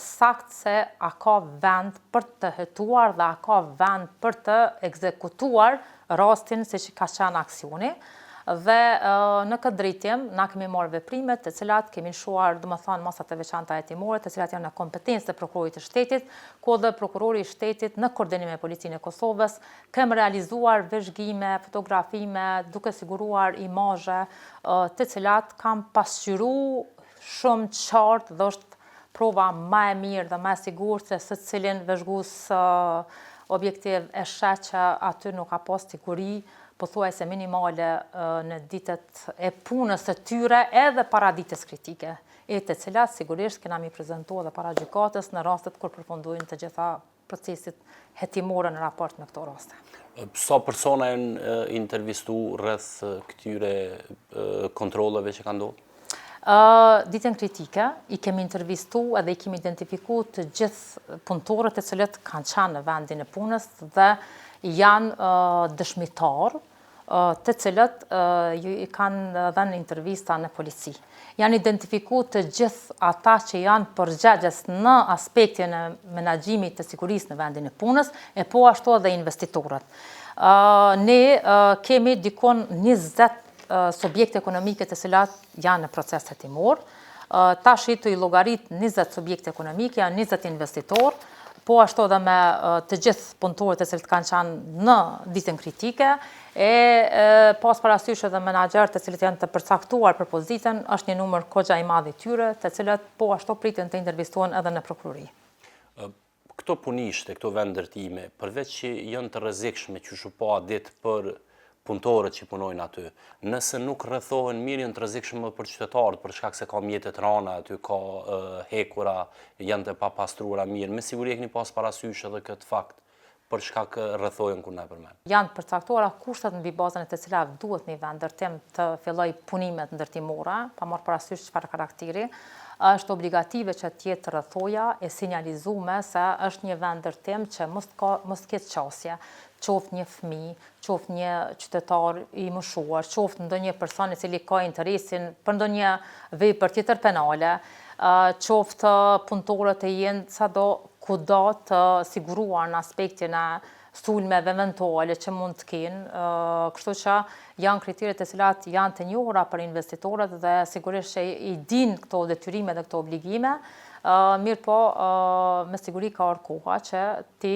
sakt se a ka vend për të hetuar dhe a ka vend për të ekzekutuar rastin siç ka qenë aksioni. Dhe në këtë drejtim, na kemi marrë veprime të cilat kemi lëshuar, domethënë masat e veçanta hetimore, të cilat janë në kompetencë të prokurorit të shtetit, ku dhe prokurori i shtetit në koordinim me Policinë e Kosovës kemë realizuar vëzhgime, fotografime, duke siguruar imazhe të cilat kanë pasqyruar shumë qartë dhe është prova më e mirë dhe më e sigurt se secilin vëzhgues objektiv e sheh që aty nuk ka pas siguri pothuajse minimale në ditët e punës së tyre edhe para ditës kritike, e të cilat sigurisht kena mi prezantuar edhe para gjykatës në rastet kur përfundojnë të gjitha procesit hetimore në raport me këto raste.
Sa persona janë intervistuar rreth këtyre kontrolleve që kanë ndodhur?
Ditën kritike, i kemi intervistu edhe i kemi identifiku të gjithë punëtorët e cilët kanë qenë në vendin e punës dhe janë dëshmitarë të cilët i kanë dhënë intervista në polici. Janë identifiku të gjithë ata që janë përgjegjës në aspektin e menaxhimit të sigurisë në vendin e punës, e po ashtu edhe investitorët. Ne kemi dikon 20 subjekte ekonomike të cilat janë në proces hetimor. Tash i llogarit 20 subjekte ekonomike, janë 20 investitorë, po ashtu edhe me të gjithë punëtorët e cilët kanë qenë në ditën kritike, pas parasysh edhe menaxherët të cilët janë të përcaktuar për pozitën, është një numër kogja i madh i tyre, të cilët po ashtu priten të intervistohen edhe në prokurori.
Këto punishte, këto vendërtime, përveç që janë të rrezikshme që shupo ditë për punëtorët që punojnë aty, nëse nuk rrethohen mirë janë të rrezikshme për qytetarët, për shkak se ka mjete të rana aty, ka hekura, janë të papastruara mirë. Me siguri e keni pas parasysh edhe këtë fakt për shkak rrethohen kur na përmend.
Janë përcaktuara kushtet mbi bazën e të cilave duhet një vendërtim të filloj punimet ndërtimore, pa marrë parasysh çfarë karakteri. Është obligative që tjetë rrethoja e sinjalizume se është një vendërtim që mos ketë qasje, qoftë një fëmijë, qoftë një qytetar i moshuar, qoftë ndonjë person i cili ka interesin për ndonjë vepër tjetër penale, qoftë punëtorët e jenë sado kudo të siguruar në aspektin e sulmeve eventuale që mund të kenë, kështu që janë kriteret e cilat janë të njohura për investitorët dhe sigurisht që i din këto detyrime dhe këto obligime, mirë po me siguri ka orë koha që ti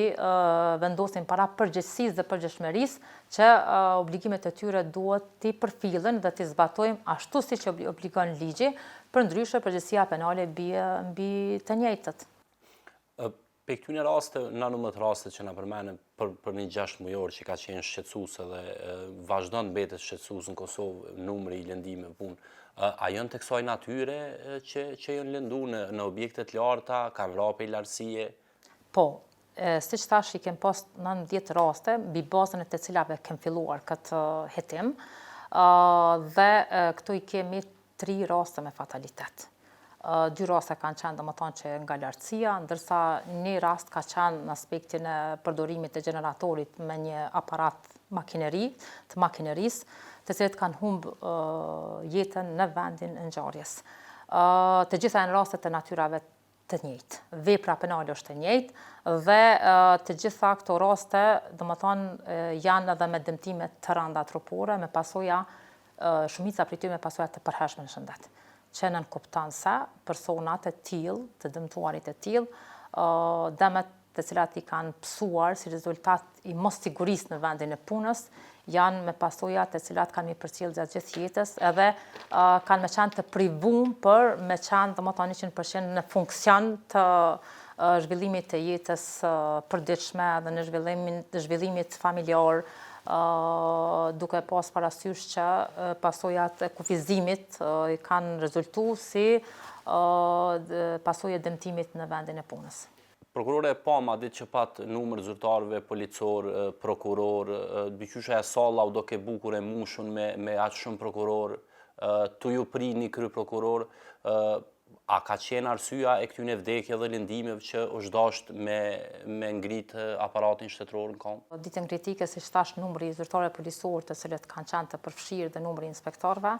vendosin para përgjegjësisë dhe përgjegjshmërisë që obligimet e tyre duhet ti përfillen dhe ti zbatojmë ashtu siç obligon ligji, përndryshe përgjegjësia penale mbi të njëjtët.
Pe këtyre raste, në numër të raste që na përmendën për një 6 mujor që ka qenë shqetësues dhe vazhdon të mbetet shqetësues në Kosovë numri i lëndimeve punë, a janë të kësaj natyre që janë lënduar në objekte të larta, kanë vrape i lartësie?
Po, siç thash i kem pas 19 raste, mbi bazën e të cilave kem filluar këtë hetim, dhe këtu i kemi 3 raste me fatalitet. 2 raste kanë qenë domethënë që nga lartësia, ndërsa një rast ka qenë në aspektin e përdorimit të gjeneratorit me një aparat të makinerisë, të cilët kanë humbë jetën në vendin e ngjarjes. Të gjitha janë raste të natyrave të njëjtë. Vepra penale është e njëjtë dhe të gjitha këto raste, domethënë janë edhe me dëmtime të rënda trupore, me pasoja shumica prej tyre me pasoja të përhershme në shëndet. Që nën kupton se personat e tillë, të dëmtuarit e tillë, dëmet të cilat i kanë pësuar si rezultat i mos sigurisë në vendin e punës, janë me pasoja të cilat kanë mi përcjell gjatë gjithë jetës, edhe kanë me qenë të privum për me qenë domethënë 100% në funksion të zhvillimit të jetës përditshme dhe në zhvillimit familjar, duke pas parasysh që pasojat e kufizimit i kanë rezultuar si pasojë dëmtimit në vendin e punës.
Prokurore Pama ditë që pat numër zyrtarëve, policor, prokuror, dyqysha e salla u do ke bukur e mushun me aq shumë prokuror, tu ju pri një kry prokuror, a ka qenë arsyeja e këtyre vdekjeve dhe lëndimeve që është dashur me ngrit aparatin shtetëror në kom?
Ditën kritike, siç thash, numri i zyrtarëve policorë të cilët kanë qenë të përfshirë dhe numri i inspektorëve,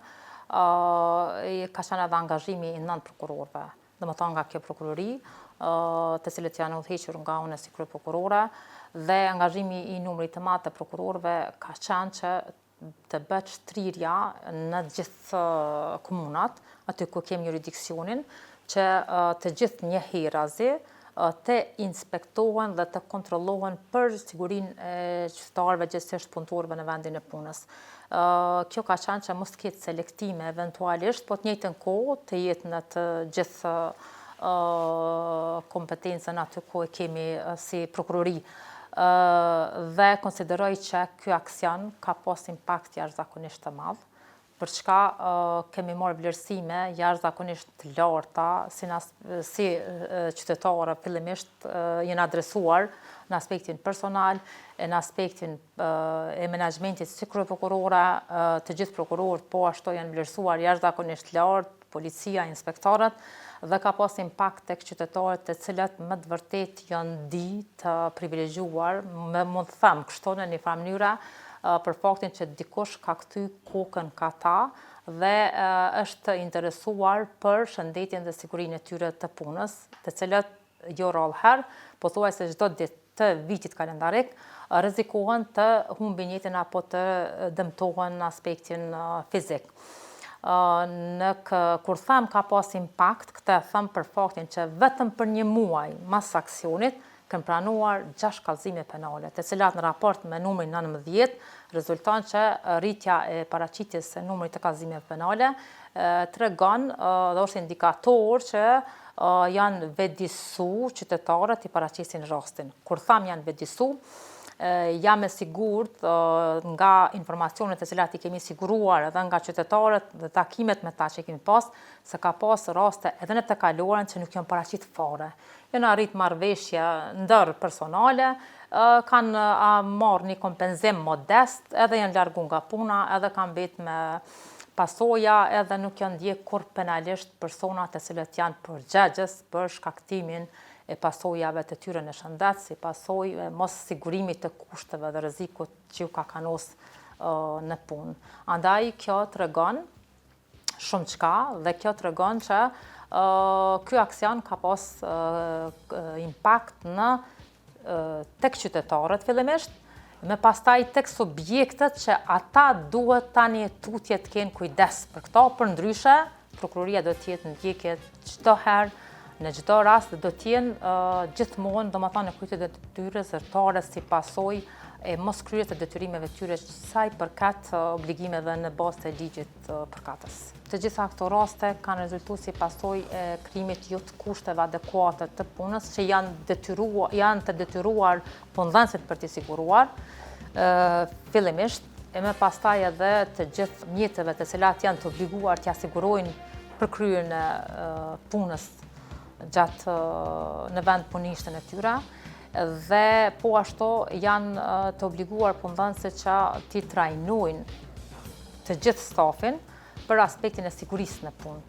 ka qenë edhe angazhimi i 9 prokurorëve, domethënë nga kjo prokurori, të cilët janë udhëhequr nga unë si kryeprokurore, dhe angazhimi i numrit të madh të prokurorëve ka qenë që të bëhet shtrirja në gjithë komunat, aty ku kemi jurisdiksionin, që të gjithë njëherëzi të inspektohen dhe të kontrollohen për sigurinë e qytetarëve, gjithsesi punëtorëve në vendin e punës. Kjo ka qenë që mos ketë selektime eventualisht, po të njëjtën kohë të jetë në të gjithë kompetencën aty ku e kemi si prokurori. Dhe konsideroj që ky aksion ka pas impakt jashtëzakonisht të madh, për çka kemi marrë vlerësime jashtëzakonisht të larta si qytetarë fillimisht janë adresuar në aspektin personal, në aspektin e menaxhmentit si kryeprokurora, të gjithë prokurorët po ashtu janë vlerësuar jashtëzakonisht lart policia, inspektorët, dhe ka pas impakt tek qytetarët të cilët më të vërtet janë di të privilegjuar, mund të them kështu në një farë mënyre, për faktin që dikush ka kthy kokën ka ta dhe është interesuar për shëndetjen dhe sigurinë e tyre të punës, të cilët jo rrallëherë, pothuajse çdo ditë të vitit kalendarik, rrezikohen të humbin jetën apo të dëmtohen në aspektin fizik. Kur them ka pas impakt, këtë them për faktin që vetëm për një muaj mas aksionit kanë pranuar 6 kallëzime penale, të cilat në raport me numrin 19 rezulton që rritja e paraqitjes së numrit të kallëzimeve penale tregon dhe është indikator që janë vedisu qytetarët i paraqisin rastin. Kur tham janë vedisu, jam e sigurt nga informacionet e cilat i kemi siguruar edhe nga qytetarët dhe takimet me ta që kemi pas, se ka pas raste edhe në të kaluarën që nuk janë paraqit fare. Janë arrit marrëveshje ndër personale, kanë marrë një kompenzim modest, edhe janë largu nga puna, edhe kanë bet me pasoja, edhe nuk janë ndjek kur penalisht personat e cilët janë përgjegjës për shkaktimin e pasojave të tyre në shëndet, si pasojë mos sigurimit të kushteve dhe rrezikut që ju ka kanos në punë. Andaj kjo tregon shumë çka dhe kjo tregon që ky aksion ka pas impakt në tek qytetarët fillimisht, me pastaj tek subjektet që ata duhet tani tutje të kenë kujdes për këto, për ndryshe, prokuroria do të jetë ndjekje çdo herë, në çdo rast do të jenë gjithmonë, domethënë në kryetje të tyre zyrtare si pasojë e mos kryerjes të detyrimeve tyre sa i përkat obligimeve në bazë të ligjit përkatës. Të gjitha këto raste kanë rezultuar si pasojë e krijimit jo të kushteve adekuate të punës që janë të detyruar punëdhënësit për t'i siguruar fillimisht, e më pastaj edhe të gjithë mjeteve të cilat janë të obliguar t'ia sigurojnë përkryrjen e punës gjatë në vend punishtën e tyre, dhe po ashtu janë të obliguar punëdhënësit që t'i trajnojnë të gjithë stafin për aspektin e sigurisë në punë.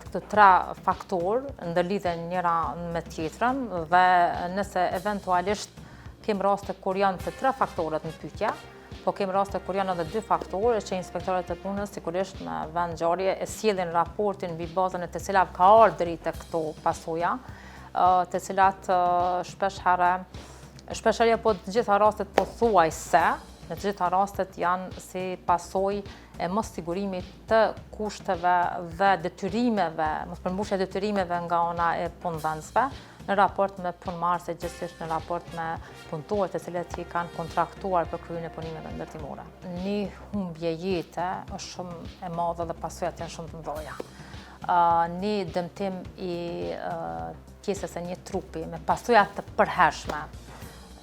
Këto 3 faktorë ndërlidhen njëra me tjetrën dhe nëse eventualisht kem raste kur janë të 3 faktorët në pyetje, po kem raste kur janë edhe 2 faktorë që inspektorët e punës sigurisht në vend ngjarje e sjellin raportin mbi bazën e të cilave ka ardhur deri tek këto pasoja, të cilat shpesh herë po të gjitha rastet pothuajse, në të gjitha rastet janë si pasojë e mos sigurimit të kushteve dhe detyrimeve, mos përmbushja detyrimeve nga ana e punëdhënësve, në raport me punëmarrëse, gjithsesi në raport me punëtorët të cilët i kanë kontraktuar për kryen e punimeve ndërtimore. Një humbje jete është shumë e madhe dhe pasojat janë shumë të mëdha. Një dëmtim i pjesës e një trupi me pasoja të përhershme,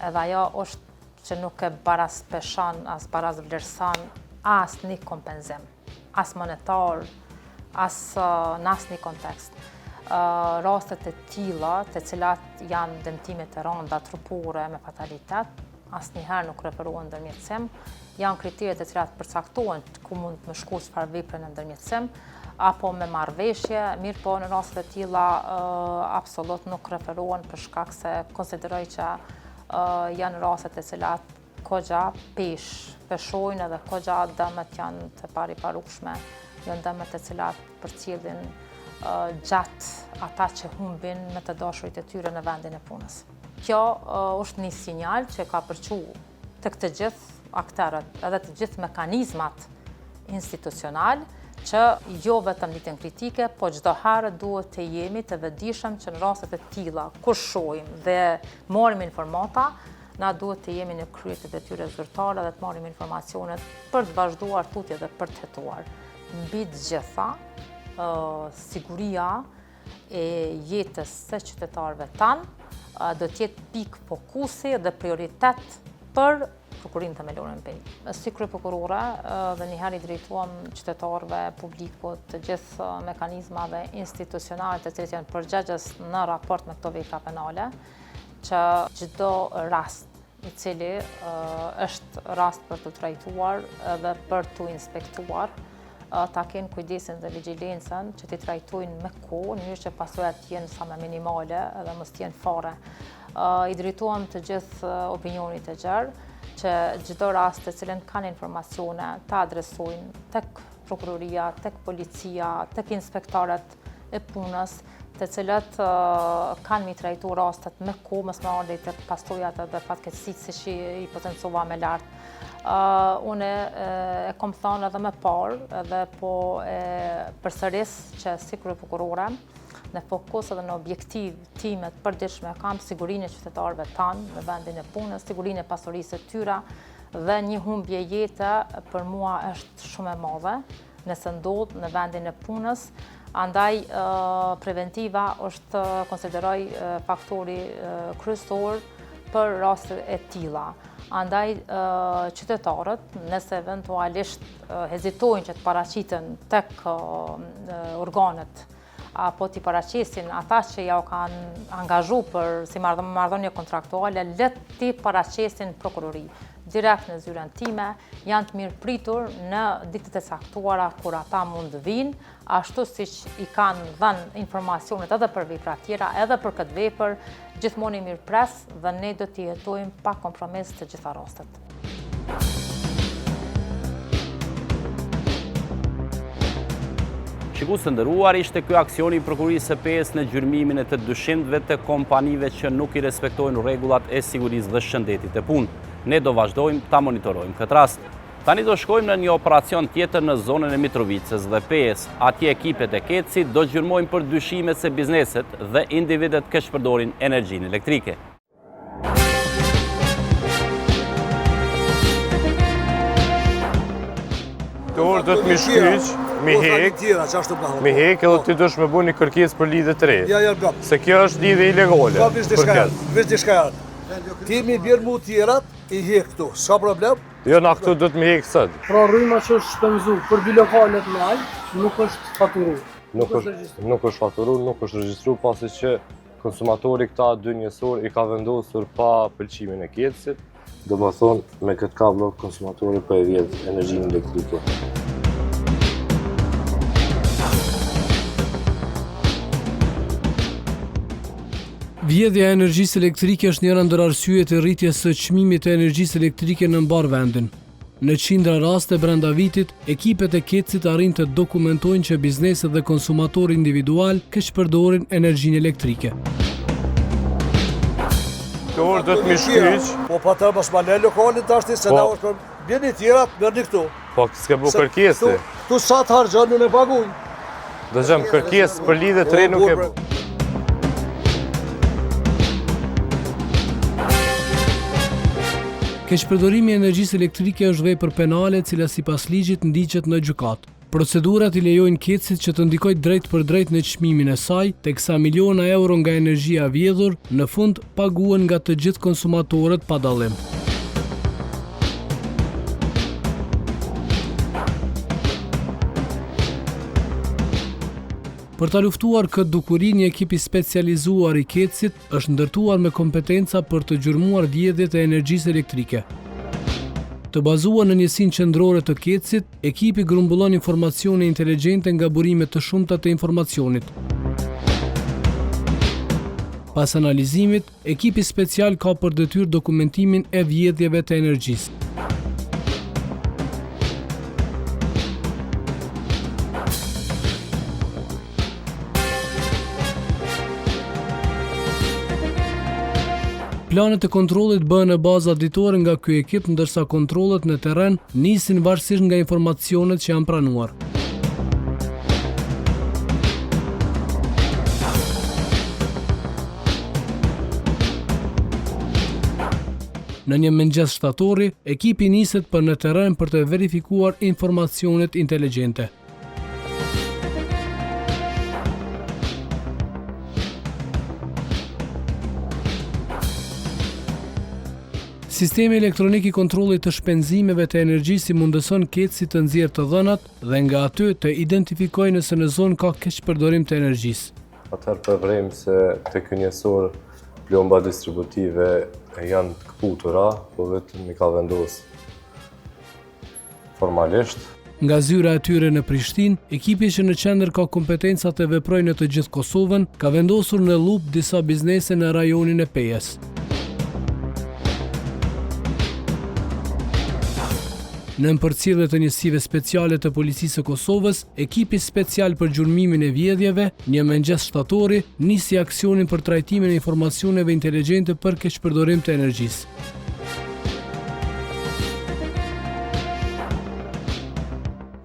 edhe ajo është që nuk e baraspeshon as barazvlerëson as një kompenzim, as monetar, as në asnjë kontekst. Rastet e tilla, të cilat janë dëmtime të rënda trupore me fatalitet, asnjëherë nuk referohen në ndërmjetësim, janë kriteret të cilat përcaktohen ku mund të shkojë çfarë vepre në ndërmjetësim, apo me marrëveshje, mirë po në rastet e tilla absolut nuk referohen për shkak se konsideroj që janë rastet e cilat kogja peshojnë edhe kogja dëmet janë të pariparueshme, janë dëmet të cilat përcjellin gjatë ata që humbin me të dashurit e tyre në vendin e punës. Kjo është një sinjal që ka përçu të këtë gjithë aktorët edhe të gjithë mekanizmat institucional që jo vetëm ditën kritike, po çdo herë duhet të jemi të vetëdijshëm që në rastet e tilla kur shohim dhe marrim informata, na duhet të jemi në krye të detyrës zyrtare dhe të marrim informacionet për të vazhduar tutje dhe për të hetuar. Mbi të gjitha, siguria e jetës së qytetarëve tanë do të jetë pikë fokusi dhe prioritet për Prokurinë Themelore në Pejë. Si kryeprokurore dhe njëherë i drejtuam qytetarëve, publikut, të gjithë mekanizmave institucionale të cilët janë përgjegjës në raport me këto vepra penale, që çdo rast i cili është rast për të trajtuar dhe për të inspektuar ta kenë kujdesin dhe vigjilencën që t'i trajtojnë me kohë, në mënyrë që pasojat jenë sa më minimale dhe mos t'jenë fare. I drejtohem të gjithë opinionit të gjerë, që çdo rast të cilën kanë informacione ta adresojnë tek prokuroria, tek policia, tek inspektorët e punës, të cilët kanë mi trajtu rastet me kohë, mos më ardhi tek pasojat dhe fatkeqësitë siç i potencova më lart. Unë e kom thënë edhe më parë edhe po përsëris që si kryeprokurore në fokus edhe në objektiv timet përditshme kam sigurinë e qytetarëve tanë në vendin e punës, sigurinë e pasurisë së tyre dhe një humbje jete për mua është shumë e madhe nëse ndodh në vendin e punës. Andaj preventiva është konsideroj faktori kryesor për raste e tilla. Andaj qytetarët, nëse eventualisht hezitojnë që të paraqiten tek organet apo t'i paraqesin ata që ja u kanë angazhu për si marrëdhënie kontraktuale, le t'i paraqesin prokurori. Direkt në zyrën time, janë të mirë pritur në ditët e caktuara kur ata mund të vinë, ashtu siç i kanë dhënë informacionet edhe për vepra tjera, edhe për këtë vepër, gjithmonë i mirëpres dhe ne do t'i jetojmë pa kompromis të gjitha rastet.
Shikues të nderuar, ishte ky aksioni i prokurorisë së PS në gjyrmimin e të dyshimëve të kompanive që nuk i respektojnë rregullat e sigurisë dhe shëndetit e punë. Ne do vazhdojmë ta monitorojmë këtë rast. Tani do shkojmë në një operacion tjetër në zonën e Mitrovicës dhe PS. Atje ekipet e Kecit do gjyrmojnë për dyshimet se bizneset dhe individet keqpërdorin energjinë elektrike.
Të orë do të mi shkyq, mi hek edhe ti dush me bu një kërkesë për lidhje të re. Se kjo është lidhje ilegale.
Vesh diçka janë. Ti mi bjerë mu tjerat, i hek këtu, s'ka problem?
Jo, na këtu do të mi hek sët.
Pra rryma që është shpenzu për dy lokalet në alë, nuk është faturu.
Nuk është faturu, nuk është regjistru, pasi që konsumatori këta 2 njësor i ka vendosur pa pëlqimin e Kecit. Do më thonë, me këtë kablo konsumatori për e vjedh energjinë elektrike.
Vjedhja e energjisë elektrike është njëra ndër arsyet e rritjes së çmimit të energjisë elektrike në mbar vendin. Në qindra raste brenda vitit, ekipet e Kecit arrin të dokumentojnë që bizneset dhe konsumatorë individual keqpërdorin energjinë elektrike.
Të orë do të mi shkyq.
Po pa të mos ma le lokalin të ashti, se na është për bjeni tjerat, mërni këtu.
Po s'ke bu kërkesë.
Tu sa të harxhon në paguj.
Do gjem kërkesë për lidhje të re nuk e bu.
Keqpërdorimi i energjisë elektrike është vepër penale e cila sipas ligjit ndiqet në gjykatë. Procedurat i lejojnë Kecit që të ndikojë drejt për drejt në çmimin e saj, teksa miliona euro nga energjia vjedhur në fund paguhen nga të gjithë konsumatorët pa dallim. Për ta luftuar këtë dukuri, një ekip i specializuar i Kecit është ndërtuar me kompetenca për të gjyrmuar vjedhjet e energjisë elektrike. Të bazuar në njësinë qendrore të Kecit, ekipi grumbullon informacione inteligjente nga burime të shumta të informacionit. Pas analizimit, ekipi special ka për detyrë dokumentimin e vjedhjeve të energjisë. Planet e kontrollit bëhen në bazë auditore nga ky ekip, ndërsa kontrollet në terren nisin varësisht nga informacionet që janë pranuar. Në një mëngjes shtatori, ekipi niset për në terren për të verifikuar informacionet inteligjente. Sistemi elektronik i kontrollit të shpenzimeve të energjisë i mundëson Kecit të nxjerrë të dhënat dhe nga aty të identifikojë nëse në zonë ka keqpërdorim të energjisë.
Atëherë përvrejmë se tek ky njësor plomba distributive janë të kputura, po vetëm i ka vendosur formalisht.
Nga zyra e tyre në Prishtinë, ekipi që në qendër ka kompetencat e veprojë në të gjithë Kosovën, ka vendosur në lup disa biznese në rajonin e Pejës. Në përcjellje të njësive speciale të Policisë së Kosovës, ekipi special për gjurmimin e vjedhjeve, një mëngjes shtatori, nisi aksionin për trajtimin e informacioneve inteligjente për keqpërdorim të energjisë.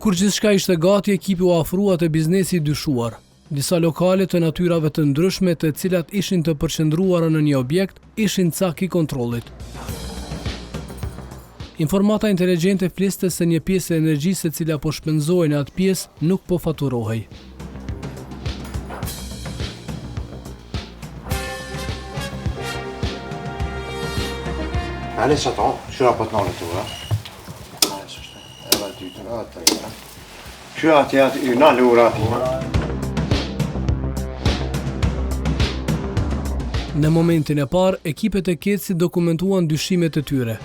Kur gjithçka ishte gati, ekipi u afrua te biznesi i dyshuar. Disa lokale të natyrave të ndryshme, të cilat ishin të përqendruara në një objekt, ishin cak i kontrollit. Informata inteligjente fliste se një pjesë e energjisë e cila po shpenzohej në atë pjesë nuk po faturohej.
Allez, j'attends, je suis là maintenant le tour. Je suis à une allure.
Në momentin e parë, ekipet e Kecit dokumentuan dyshimet e tyre.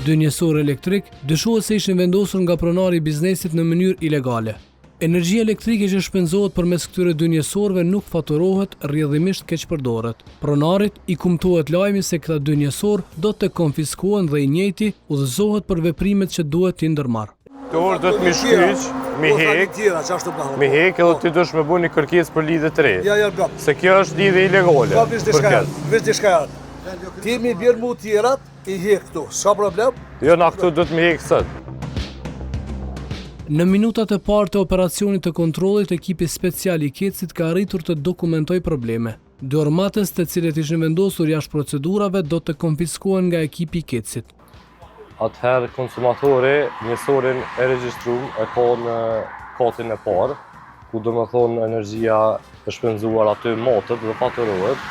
Dy njësor elektrik dyshohet se ishin vendosur nga pronari i biznesit në mënyrë ilegale. Energjia elektrike që shpenzohet përmes këtyre dy njësorëve nuk faturohet, rrjedhimisht keqpërdoret. Pronarit i kumtohet lajmi se këta dy njësorë do të konfiskohen dhe i njëjti udhëzohet për veprimet që duhet t'i ndërmarrë.
Këtu do të më shkyq, mi hek edhe ti dush me bu një kërkesë për lidhje të re.
Ja, gap.
Se kjo është lidhje ilegale.
Vesh diçka janë. Ti mi bjerë mu tjerat, i hek këtu, s'ka problem?
Jo, na këtu do të më hek sot.
Në minutat e parë të operacionit të kontrollit, ekipi special i Kecit ka arritur të dokumentoj probleme. Dy armatës të cilët ishin vendosur jashtë procedurave do të konfiskohen nga ekipi i Kecit.
Atëherë konsumatori njësorin e regjistruar e ka në katin e parë, ku do më thonë energjia e shpenzuar aty matët dhe faturohet.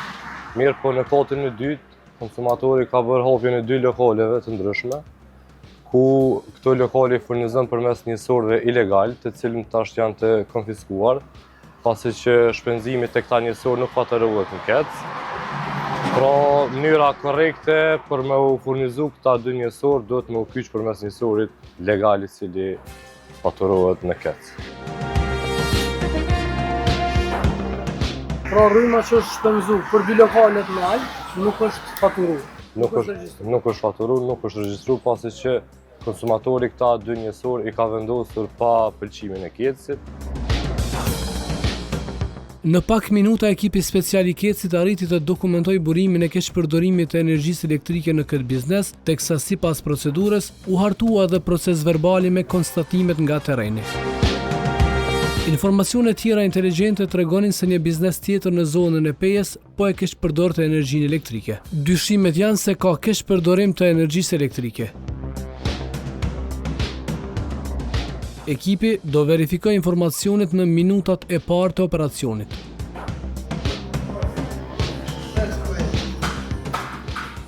Mirë po në katin e dytë, konsumatori ka bërë hapjen e dy lokaleve të ndryshme, ku këto lokale furnizon përmes njësorëve ilegal, të cilën tash janë të konfiskuar, pasi që shpenzimi të këta njësorë nuk faturohet në Kec. Pra, mënyra korrekte për me u furnizu këta dy njësorë, duhet me u kyç përmes njësorit legal i cili faturohet në Kec.
Pra rryma që është shpenzu për dy lokalet me alë, nuk është faturu.
Nuk është faturu, nuk është regjistru, pasi që konsumatori këta dy njësorë i ka vendosur pa pëlqimin e Kecit.
Në pak minuta, ekipi special i Kecit arriti të dokumentoj burimin e keqpërdorimit të energjisë elektrike në këtë biznes, teksa sipas procedurës u hartua edhe proces verbali me konstatimet nga terreni. Informacione tjera inteligjente tregonin se një biznes tjetër në zonën e Pejës po e keqpërdorte energjinë elektrike. Dyshimet janë se ka keqpërdorim të energjisë elektrike. Ekipi do verifikoj informacionet në minutat e parë të operacionit.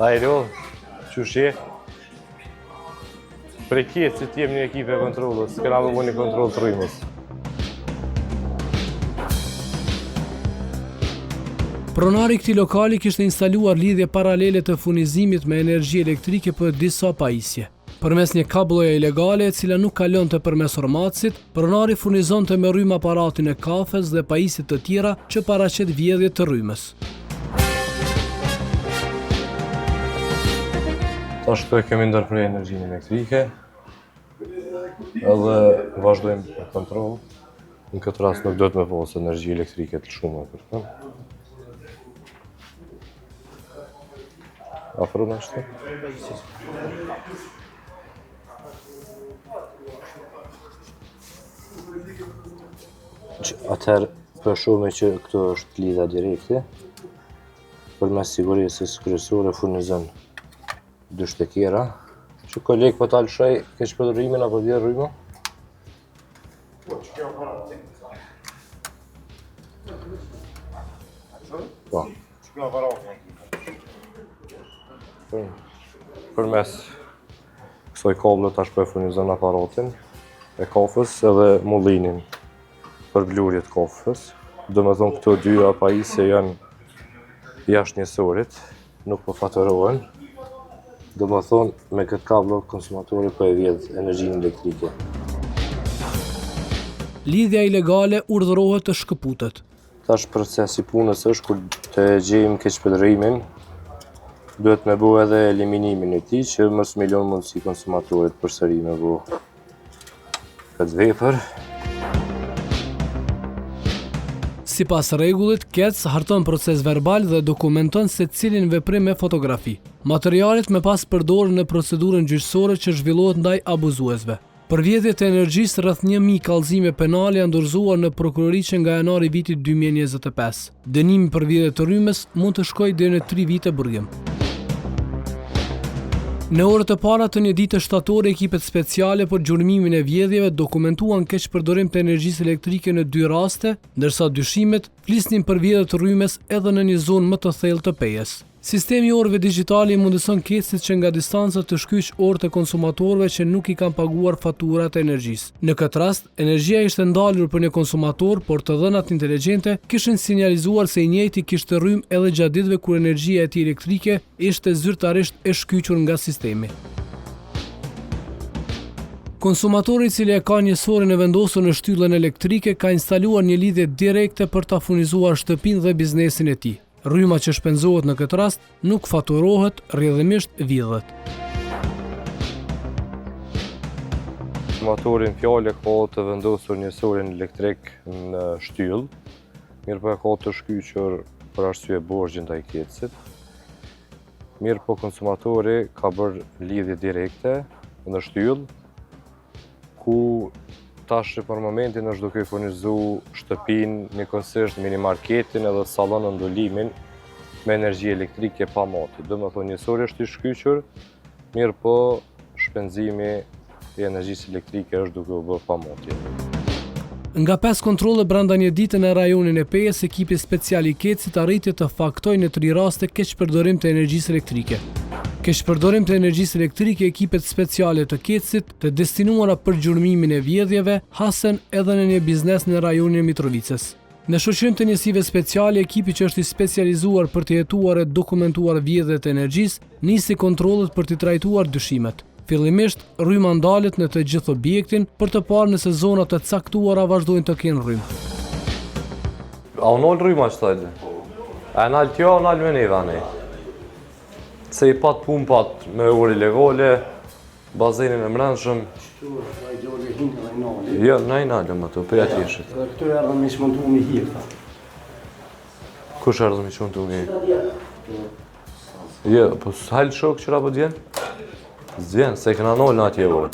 Ajro, qëshje? Prej Kecit jem një ekip e kontrolës, s'kena më një kontrol të rrymës.
Pronari këtij lokali kishte instaluar lidhje paralele të furnizimit me energji elektrike për disa pajisje. Përmes një kabloje ilegale e cila nuk kalonte përmes ormacit, pronari furnizonte me rrymë aparatin e kafes dhe pajisjet të tjera që paraqet vjedhje të rrymës.
Tash këtu e kemi ndërprer energjinë elektrike, edhe vazhdojmë me kontroll. Në këtë rast nuk do të më posë energji elektrike të shumë për këtë. Afro në shtë? Atëherë, për shumë që këto është lidha direkte, përmes sigurisë kryesore furnizon dy shtekera, që kolegë po ta lëshoj keqpërdorimin apo vjedh rrymë. Po. Përmes kësaj kable tash po e furnizon aparatin e kafës edhe mullinin për blurje të kafës. Domethënë këto dy pajisje janë jashtë njësorit, nuk po faturohen. Do më thonë, me këtë kablo konsumatori po e vjedh energjinë elektrike.
Lidhja ilegale urdhërohet të shkëputet.
Tash procesi punës është kur të gjejmë keqpërdorimin, duhet me bu edhe eliminimin e tij që mos me lënë mundësi konsumatorit përsëri me bu këtë vepër.
Sipas rregullit, KEC harton proces verbal dhe dokumenton secilin veprim me fotografi. Materialet me pas përdoren në procedurën gjyqësore që zhvillohet ndaj abuzuesve. Për vjedhjet e energjisë, rreth 1000 kallëzime penale janë dorëzuar në prokuroriqe nga janari vitit 2025. Dënimi për vjedhje të rrymës mund të shkojë deri në 3 vite burgim. Në orët e para të një dite shtatore, ekipet speciale për gjurmimin e vjedhjeve dokumentuan keqpërdorim të energjisë elektrike në 2 raste, ndërsa dyshimet flisnin për vjedhje të rrymes edhe në një zonë më të thellë të Pejës. Sistemi orëve digjitale i mundëson KEC-it që nga distanca të shkyq orët e konsumatorëve që nuk i kanë paguar faturat e energjisë. Në këtë rast, energjia ishte ndalur për një konsumator, por të dhënat inteligjente kishin sinjalizuar se i njëjti kishte rrymë edhe gjatë ditëve kur energjia e tij elektrike ishte zyrtarisht e shkyqur nga sistemi. Konsumatori i cili e ka njësorin e vendosur në shtyllën elektrike ka instaluar një lidhje direkte për ta furnizuar shtëpinë dhe biznesin e tij. Rryma që shpenzohet në këtë rast nuk faturohet, rrjedhimisht vjedhet.
Konsumatorin fjale ka të vendosur njësorin elektrik në shtyllë, mirë po e ka të shkyqur për arsye borxhi ndaj KEC-it. Mirë po konsumatori ka bërë lidhje direkte në shtyllë, ku tash për momentin është duke furnizu shtëpinë, njëkohësisht minimarketin edhe sallonën ndolimin me energji elektrike pa mati. Do më thonë njësori është i shkyqur, mirë po shpenzimi i energjisë elektrike është duke u bërë pa mati.
Nga 5 kontrolle brenda një dite në rajonin e Pejës, ekipi special i KEC-it arriti të faktojë në 3 raste keqpërdorim të energjisë elektrike. Keqpërdorim të energjisë elektrike, ekipet speciale të KEC-it të destinuara për gjurmimin e vjedhjeve hasen edhe në një biznes në rajonin e Mitrovicës. Në shoqërim të njësive speciale, ekipi që është i specializuar për të hetuar e dokumentuar vjedhjet e energjisë, nisi kontrollet për të trajtuar dyshimet. Fillimisht, rryma ndalet në të gjithë objektin për të parë nëse zonat e caktuara vazhdojnë të kenë rrymë.
A unol rryma që tajtë? A nalë tjo, nalë me neva ne. Se i pat pumpat me orë ilegale, bazenin e mrenshëm. Jo, na i nalëm ato, për atë jeshit.
Këtër erdhën me shmontu me hirë.
Kush erdhën me shmontu me hirë? Jo, po s'halë shok qëra po t'vjen? S'vjen, se këna nolë në atje orë.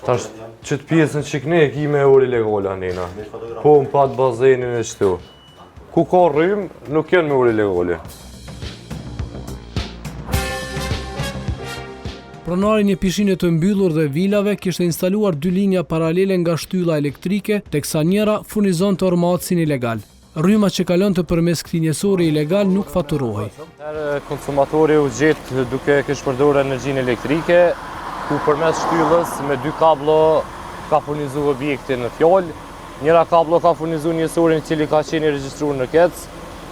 Tash, qëtë pjesën që këne e ki me orë ilegale anina. Pumpat, bazenin e qëtu. Ku ka rrymë, nuk janë me orë ilegale.
Pronari një pishine të mbyllur dhe vilave kishte instaluar 2 linja paralele nga shtylla elektrike, teksa njëra furnizon të ormatsin ilegal. Rryma që kalon të përmes këtij njësori ilegal nuk faturohej.
Konsumatori u gjet duke keqpërdorur energjinë elektrike, ku përmes shtyllës me 2 kablo ka furnizuar objektin në fjalë. Njëra kablo ka furnizuar njësorin i cili ka qenë i regjistruar në KEC,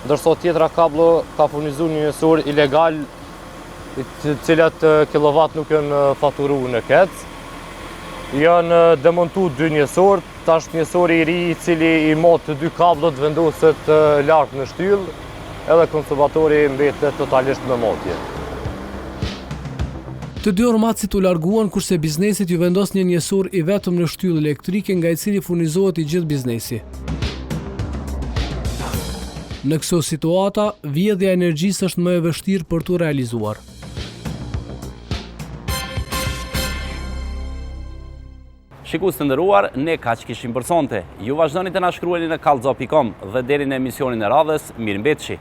ndërsa tjetra kablo ka furnizuar një njësor ilegal, të cilat kilovat nuk janë faturuar në KEC. Janë demontu 2 njësor, tash njësori i ri i cili i mot të 2 kablot vendoset lartë në shtyllë, edhe konsumatori mbetet totalisht me motje.
Të 2 ormatësit u larguan kurse biznesit ju vendos një njësor i vetëm në shtyllë elektrike nga i cili furnizohet i gjithë biznesi. Në këso situata, vjedhja e energjisë është më e vështirë për të realizuar.
Shikues të nderuar, ne kaq kishim për sonte. Ju vazhdoni të na shkruani në kallxo.com dhe deri në emisionin e radhës, mirëmbëjtje.